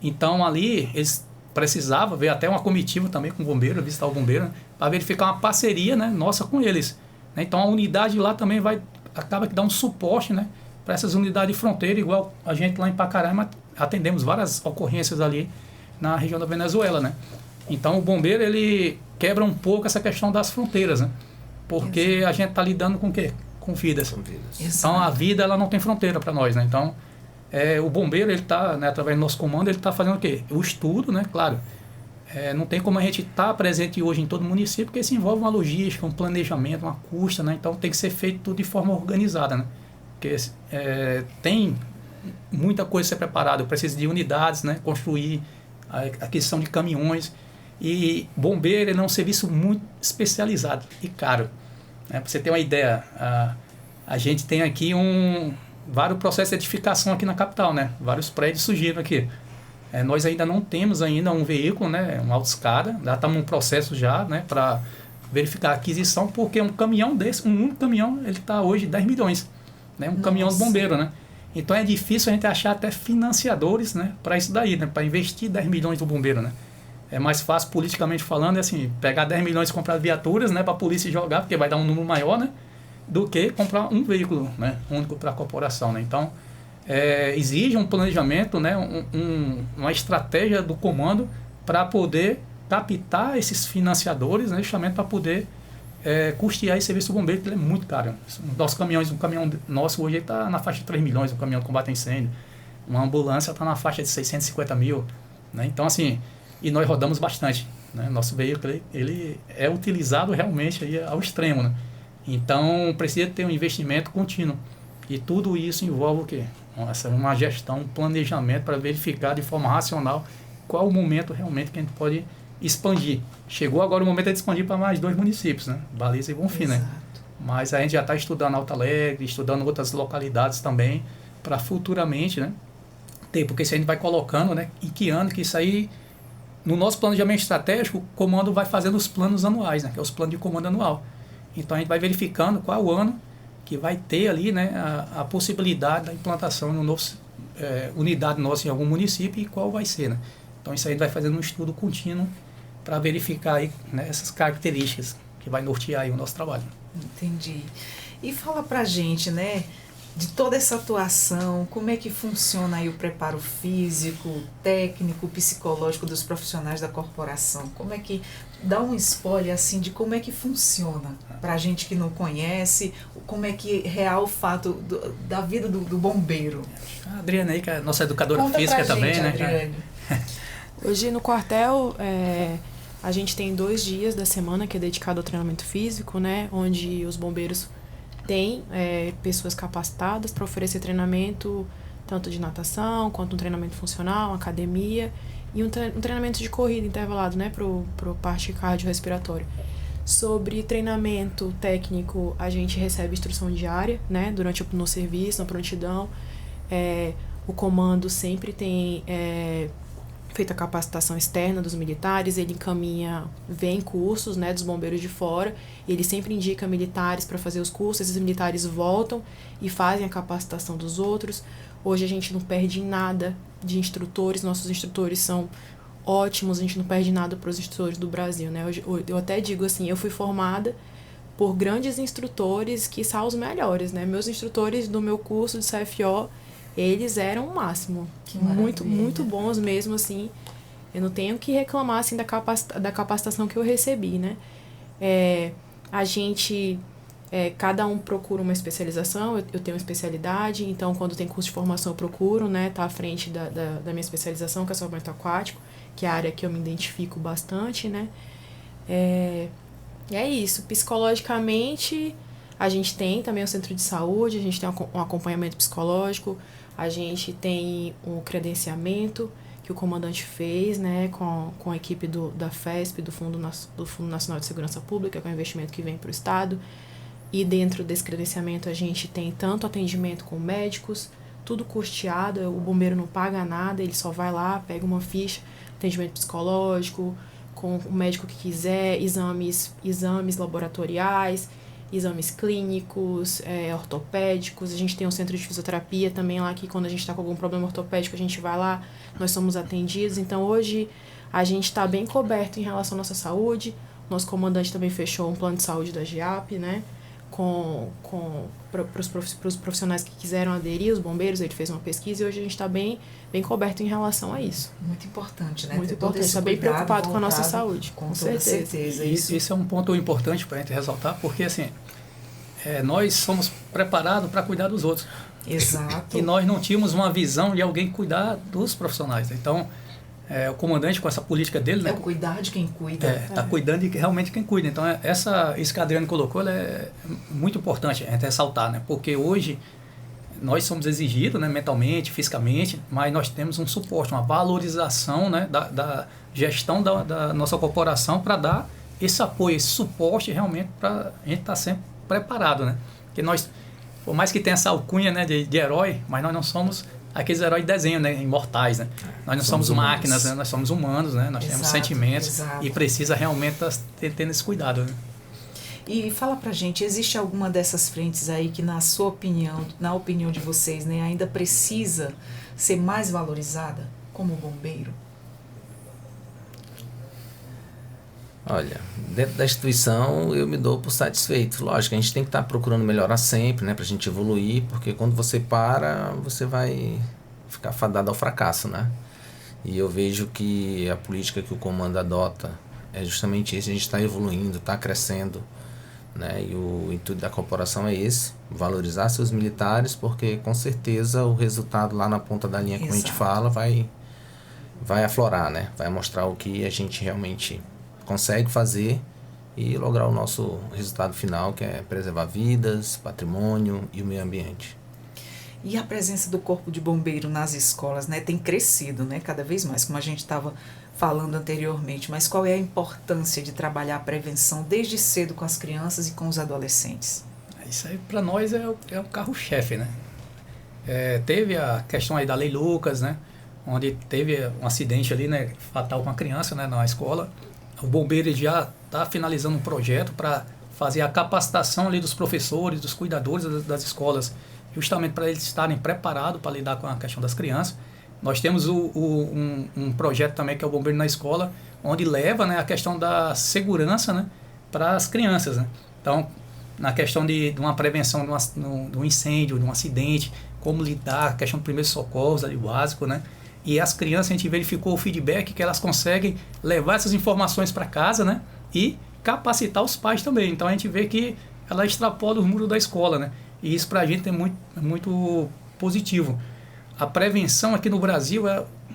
Então, ali, eles precisavam ver até uma comitiva também com o bombeiro, visitar o bombeiro, né, para verificar uma parceria, né, nossa com eles. Então, a unidade lá também acaba que dá um suporte, né, para essas unidades de fronteira, igual a gente lá em Pacaraima atendemos várias ocorrências ali na região da Venezuela, né? Então o bombeiro ele quebra um pouco essa questão das fronteiras, né? Porque a gente está lidando com o quê? Com vidas. Então a vida ela não tem fronteira para nós, né? Então o bombeiro ele está, né, através do nosso comando, ele está fazendo o quê? O estudo, né? Claro. Não tem como a gente estar presente hoje em todo município, porque isso envolve uma logística, um planejamento, uma custa, né? Então tem que ser feito tudo de forma organizada, né? Porque tem muita coisa a ser preparada, precisa de unidades, né? Construir a aquisição de caminhões. E bombeiro é um serviço muito especializado e caro. Né? Para você ter uma ideia, a gente tem aqui vários processos de edificação aqui na capital, né? Vários prédios surgiram aqui. Nós ainda não temos um veículo, né? Uma autoescada, já estamos num processo já, né? Para verificar a aquisição, porque um caminhão desse, um único caminhão, ele está hoje 10 milhões. Né? Um caminhão de bombeiro, né? Então é difícil a gente achar até financiadores, né? Para isso daí, né? Para investir 10 milhões do bombeiro, né? É mais fácil, politicamente falando, assim, pegar 10 milhões e comprar viaturas, né? Para a polícia jogar, porque vai dar um número maior, né? Do que comprar um veículo, né? Único para a corporação, né? Então, exige um planejamento, né? Uma estratégia do comando para poder captar esses financiadores, né? Justamente para poder custear esse serviço do bombeiro, que ele é muito caro. Um caminhão nosso hoje está na faixa de 3 milhões, um caminhão de combate a incêndio. Uma ambulância está na faixa de 650 mil. Né? Então, assim, e nós rodamos bastante. Né? Nosso veículo ele é utilizado realmente aí ao extremo. Né? Então, precisa ter um investimento contínuo. E tudo isso envolve o quê? Uma gestão, um planejamento para verificar de forma racional qual o momento realmente que a gente pode expandir. Chegou agora o momento de expandir para mais 2 municípios, né? Baliza e Bonfim, né? Mas a gente já está estudando Alto Alegre, estudando outras localidades também, para futuramente, né? Porque se a gente vai colocando, né? Em que ano que isso aí, no nosso planejamento estratégico, o comando vai fazendo os planos anuais, né? Que é os planos de comando anual. Então a gente vai verificando qual o ano que vai ter ali, né? A possibilidade da implantação de uma unidade nossa em algum município e qual vai ser, né? Então isso aí a gente vai fazendo um estudo contínuo para verificar aí, né, essas características que vai nortear aí o nosso trabalho. Entendi. E fala pra gente, né, de toda essa atuação, como é que funciona aí o preparo físico, técnico, psicológico dos profissionais da corporação? Como é que dá um spoiler assim de como é que funciona pra gente que não conhece, como é que é real o fato da vida do bombeiro? A Adriana aí, que é a nossa educadora Conta física pra também, gente, né? Adriane. Hoje no quartel, a gente tem 2 dias da semana que é dedicado ao treinamento físico, né? Onde os bombeiros têm pessoas capacitadas para oferecer treinamento tanto de natação, quanto um treinamento funcional, academia e um treinamento de corrida intervalado, né? Pro parte cardiorrespiratória. Sobre treinamento técnico, a gente recebe instrução diária, né? Durante no serviço, na prontidão. O comando sempre tem feita a capacitação externa dos militares, ele vem cursos, né, dos bombeiros de fora, ele sempre indica militares para fazer os cursos, esses militares voltam e fazem a capacitação dos outros. Hoje a gente não perde nada de instrutores, nossos instrutores são ótimos, a gente não perde nada para os instrutores do Brasil, né? Eu até digo assim, eu fui formada por grandes instrutores que são os melhores, né? Meus instrutores do meu curso de CFO, eles eram o máximo. Muito, muito bons mesmo, assim. Eu não tenho que reclamar, assim, da capacitação que eu recebi, né? A gente, cada um procura uma especialização. Eu tenho uma especialidade, então, quando tem curso de formação, eu procuro, né? Tá à frente da minha especialização, que é salvamento aquático, que é a área que eu me identifico bastante, né? É isso. Psicologicamente, a gente tem também o centro de saúde, a gente tem um acompanhamento psicológico, a gente tem um credenciamento que o comandante fez, né, com a equipe da FESP, do Fundo Nacional de Segurança Pública, que é um investimento que vem para o Estado. E dentro desse credenciamento a gente tem tanto atendimento com médicos, tudo custeado, o bombeiro não paga nada, ele só vai lá, pega uma ficha, atendimento psicológico, com o médico que quiser, exames laboratoriais, exames clínicos, ortopédicos. A gente tem um centro de fisioterapia também lá, que quando a gente está com algum problema ortopédico, a gente vai lá, nós somos atendidos. Então, hoje, a gente está bem coberto em relação à nossa saúde. Nosso comandante também fechou um plano de saúde da GIAP, né? para os profissionais que quiseram aderir, os bombeiros, ele fez uma pesquisa e hoje a gente está bem coberto em relação a isso. Muito importante, né? Muito importante, está bem preocupado com a nossa saúde. Com toda certeza. Isso é um ponto importante para a gente ressaltar, porque assim, nós somos preparados para cuidar dos outros. Exato. E nós não tínhamos uma visão de alguém cuidar dos profissionais. Então, o comandante, com essa política dele, o cuidar de quem cuida. Está cuidando de realmente quem cuida. Então, isso que a Adriana colocou, é muito importante a gente ressaltar, né? Porque hoje nós somos exigidos, né, mentalmente, fisicamente, mas nós temos um suporte, uma valorização, né, da gestão da nossa corporação para dar esse apoio, esse suporte realmente para a gente estar sempre preparado, né? Porque nós, por mais que tenha essa alcunha, né, de herói, mas nós não somos aqueles heróis de desenho, né, imortais, né? Nós não somos máquinas, né? Nós somos humanos, né? Nós temos sentimentos e precisa realmente estar tendo esse cuidado, né? E fala pra gente, existe alguma dessas frentes aí que, na sua opinião, na opinião de vocês, né, ainda precisa ser mais valorizada como bombeiro? Olha, dentro da instituição eu me dou por satisfeito. Lógico, a gente tem que estar procurando melhorar sempre, né, pra gente evoluir, porque quando você para, você vai ficar fadado ao fracasso, né? E eu vejo que a política que o comando adota é justamente isso, a gente está evoluindo, está crescendo, né? E o intuito da corporação é esse, valorizar seus militares, porque com certeza o resultado lá na ponta da linha, como a gente fala, vai aflorar, né? Vai mostrar o que a gente realmente consegue fazer e lograr o nosso resultado final, que é preservar vidas, patrimônio e o meio ambiente. E a presença do Corpo de Bombeiro nas escolas, né, tem crescido, né, cada vez mais, como a gente estava falando anteriormente. Mas qual é a importância de trabalhar a prevenção desde cedo com as crianças e com os adolescentes? Isso aí para nós é o carro-chefe, né? Teve a questão aí da Lei Lucas, né, onde teve um acidente ali, né, fatal com a criança, né, na escola. O bombeiro já está finalizando um projeto para fazer a capacitação ali dos professores, dos cuidadores das escolas, justamente para eles estarem preparados para lidar com a questão das crianças. Nós temos um projeto também, que é o Bombeiro na Escola, onde leva, né, a questão da segurança, né, para as crianças, né? Então, na questão de uma prevenção de um incêndio, de um acidente, como lidar, a questão do primeiro socorros, ali, básico, né? E as crianças, a gente verificou o feedback que elas conseguem levar essas informações para casa, né? E capacitar os pais também. Então a gente vê que ela extrapola os muros da escola, né? E isso para a gente é muito positivo. A prevenção aqui no Brasil,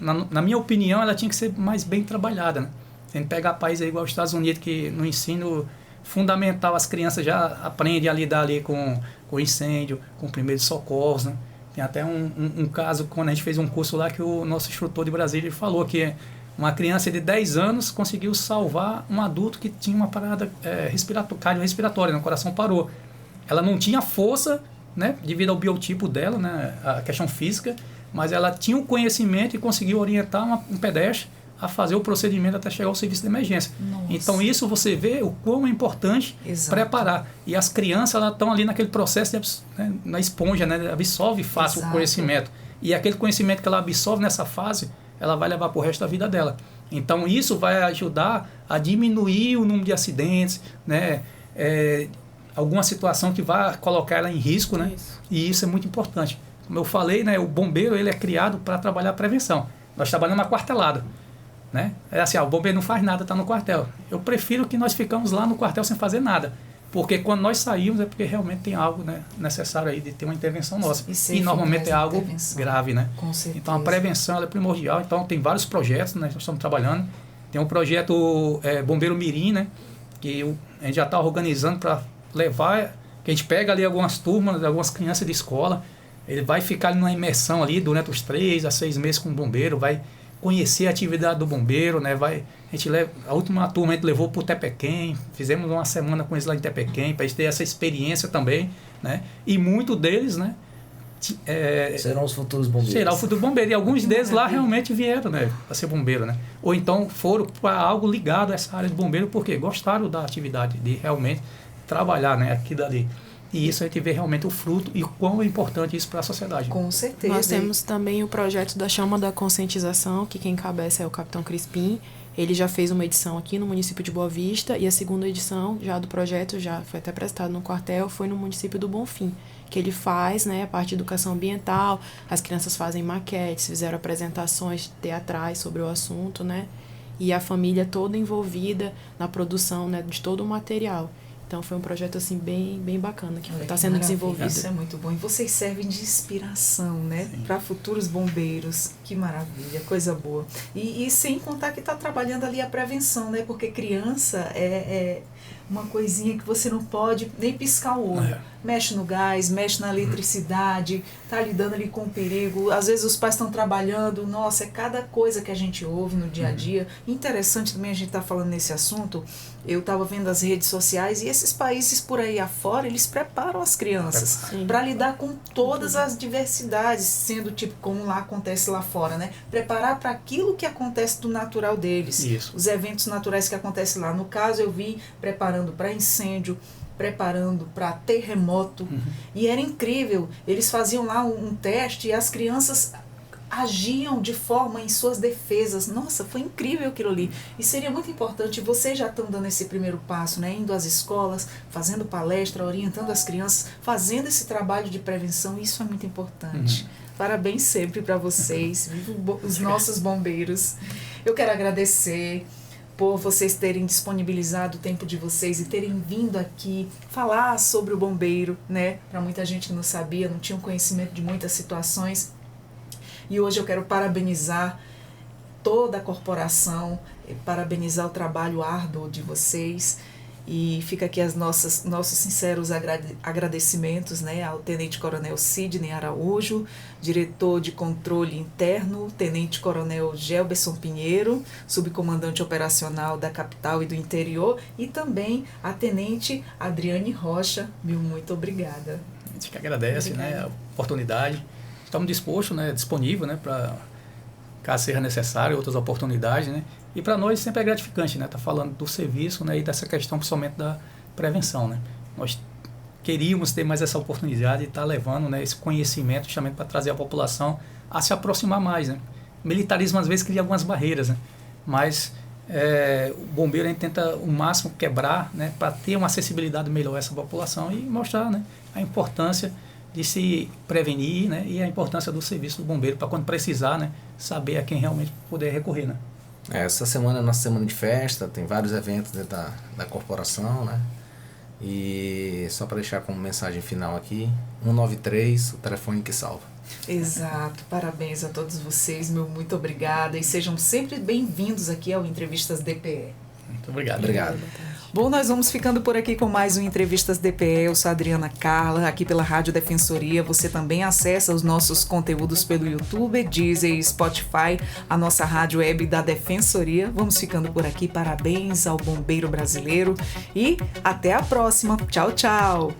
na minha opinião, ela tinha que ser mais bem trabalhada, né? A gente pega países igual os Estados Unidos, que no ensino fundamental as crianças já aprendem a lidar ali com incêndio, com primeiros socorros, né? Tem até um caso, quando a gente fez um curso lá, que o nosso instrutor de Brasília falou que uma criança de 10 anos conseguiu salvar um adulto que tinha uma parada cardiorrespiratória, né? O coração parou. Ela não tinha força, né, devido ao biotipo dela, né, a questão física, mas ela tinha o conhecimento e conseguiu orientar um pedestre a fazer o procedimento até chegar ao serviço de emergência. Nossa. Então isso você vê o quão é importante preparar. E as crianças, elas estão ali naquele processo na esponja, né, absorve fácil o conhecimento. E aquele conhecimento que ela absorve nessa fase, ela vai levar para o resto da vida dela. Então isso vai ajudar a diminuir o número de acidentes, né, alguma situação que vai colocar ela em risco, né? Isso. E isso é muito importante. Como eu falei, né, o bombeiro, ele é criado para trabalhar a prevenção. Nós trabalhamos na quartelada, né? É assim, o bombeiro não faz nada, está no quartel. Eu prefiro que nós ficamos lá no quartel sem fazer nada, porque quando nós saímos é porque realmente tem algo, né, necessário aí de ter uma intervenção nossa. E normalmente é algo grave, né? Com certeza. Então a prevenção, ela é primordial. Então tem vários projetos, né, nós estamos trabalhando. Tem um projeto Bombeiro Mirim, né, que a gente já está organizando para levar, que a gente pega ali algumas turmas, algumas crianças de escola, ele vai ficar ali numa imersão ali durante os 3 a 6 meses com o bombeiro, vai conhecer a atividade do bombeiro, né? A última turma a gente levou para o Tepequém, fizemos uma semana com eles lá em Tepequém, para eles terem essa experiência também, né? E muitos deles, né, serão os futuros bombeiros. Será o futuro bombeiro. E alguns deles lá realmente vieram, né, para ser bombeiro, né? Ou então foram para algo ligado a essa área de bombeiro, porque gostaram da atividade, de realmente trabalhar, né, aqui dali. E isso a gente vê realmente o fruto e o quão é importante isso para a sociedade. Com certeza. Nós temos também o projeto da Chama da Conscientização, que quem encabeça é o Capitão Crispim. Ele já fez uma edição aqui no município de Boa Vista e a segunda edição já do projeto já foi até prestado no quartel, foi no município do Bonfim, que ele faz, né, a parte de educação ambiental, as crianças fazem maquetes, fizeram apresentações teatrais sobre o assunto, né, e a família toda envolvida na produção, né, de todo o material. Então foi um projeto assim bem bacana que está sendo desenvolvido. Isso é muito bom. E vocês servem de inspiração, né, para futuros bombeiros. Que maravilha, coisa boa. E sem contar que está trabalhando ali a prevenção, né? Porque criança é uma coisinha que você não pode nem piscar o olho. Mexe no gás, mexe na eletricidade, tá lidando ali com o perigo. Às vezes os pais estão trabalhando. Nossa, é cada coisa que a gente ouve no dia a dia. Interessante também a gente tá falando nesse assunto. Eu estava vendo as redes sociais e esses países por aí afora, eles preparam as crianças para lidar com todas as diversidades, sendo tipo como lá acontece lá fora, né? Preparar para aquilo que acontece do natural deles. Isso. Os eventos naturais que acontecem lá. No caso, eu vi preparando para incêndio, preparando para terremoto. E era incrível. Eles faziam lá um teste e as crianças agiam de forma em suas defesas. Nossa, foi incrível aquilo ali. E seria muito importante, vocês já estão dando esse primeiro passo, né? Indo às escolas, fazendo palestra, orientando as crianças, fazendo esse trabalho de prevenção. Isso é muito importante. Parabéns sempre para vocês, viva os nossos bombeiros. Eu quero agradecer por vocês terem disponibilizado o tempo de vocês e terem vindo aqui falar sobre o bombeiro, né? Para muita gente que não sabia, não tinha conhecimento de muitas situações. E hoje eu quero parabenizar toda a corporação, parabenizar o trabalho árduo de vocês. E fica aqui nossos sinceros agradecimentos, né, ao Tenente Coronel Sidney Araújo, diretor de controle interno, Tenente Coronel Gelberson Pinheiro, subcomandante operacional da capital e do interior, e também a Tenente Adriane Rocha. Muito obrigada. A gente que agradece, né, a oportunidade. Estamos dispostos, né, disponível, né, para caso seja necessário, outras oportunidades, né? E para nós sempre é gratificante, né? Tá falando do serviço, né? E dessa questão principalmente da prevenção, né? Nós queríamos ter mais essa oportunidade de estar levando, né, esse conhecimento justamente para trazer a população a se aproximar mais, né? O militarismo às vezes cria algumas barreiras, né? Mas o bombeiro a gente tenta o máximo quebrar, né? Para ter uma acessibilidade melhor a essa população e mostrar, né, a importância de se prevenir, né, e a importância do serviço do bombeiro para quando precisar, né, saber a quem realmente poder recorrer, né. Essa semana é nossa semana de festa, tem vários eventos dentro da corporação, né, e só para deixar como mensagem final aqui, 193, o telefone que salva. Exato, parabéns a todos vocês, muito obrigada e sejam sempre bem-vindos aqui ao Entrevistas DPE. Muito obrigado. Obrigado. Bom, nós vamos ficando por aqui com mais um Entrevistas DPE. Eu sou a Adriana Carla, aqui pela Rádio Defensoria. Você também acessa os nossos conteúdos pelo YouTube, Deezer e Spotify, a nossa rádio web da Defensoria. Vamos ficando por aqui. Parabéns ao bombeiro brasileiro e até a próxima. Tchau, tchau.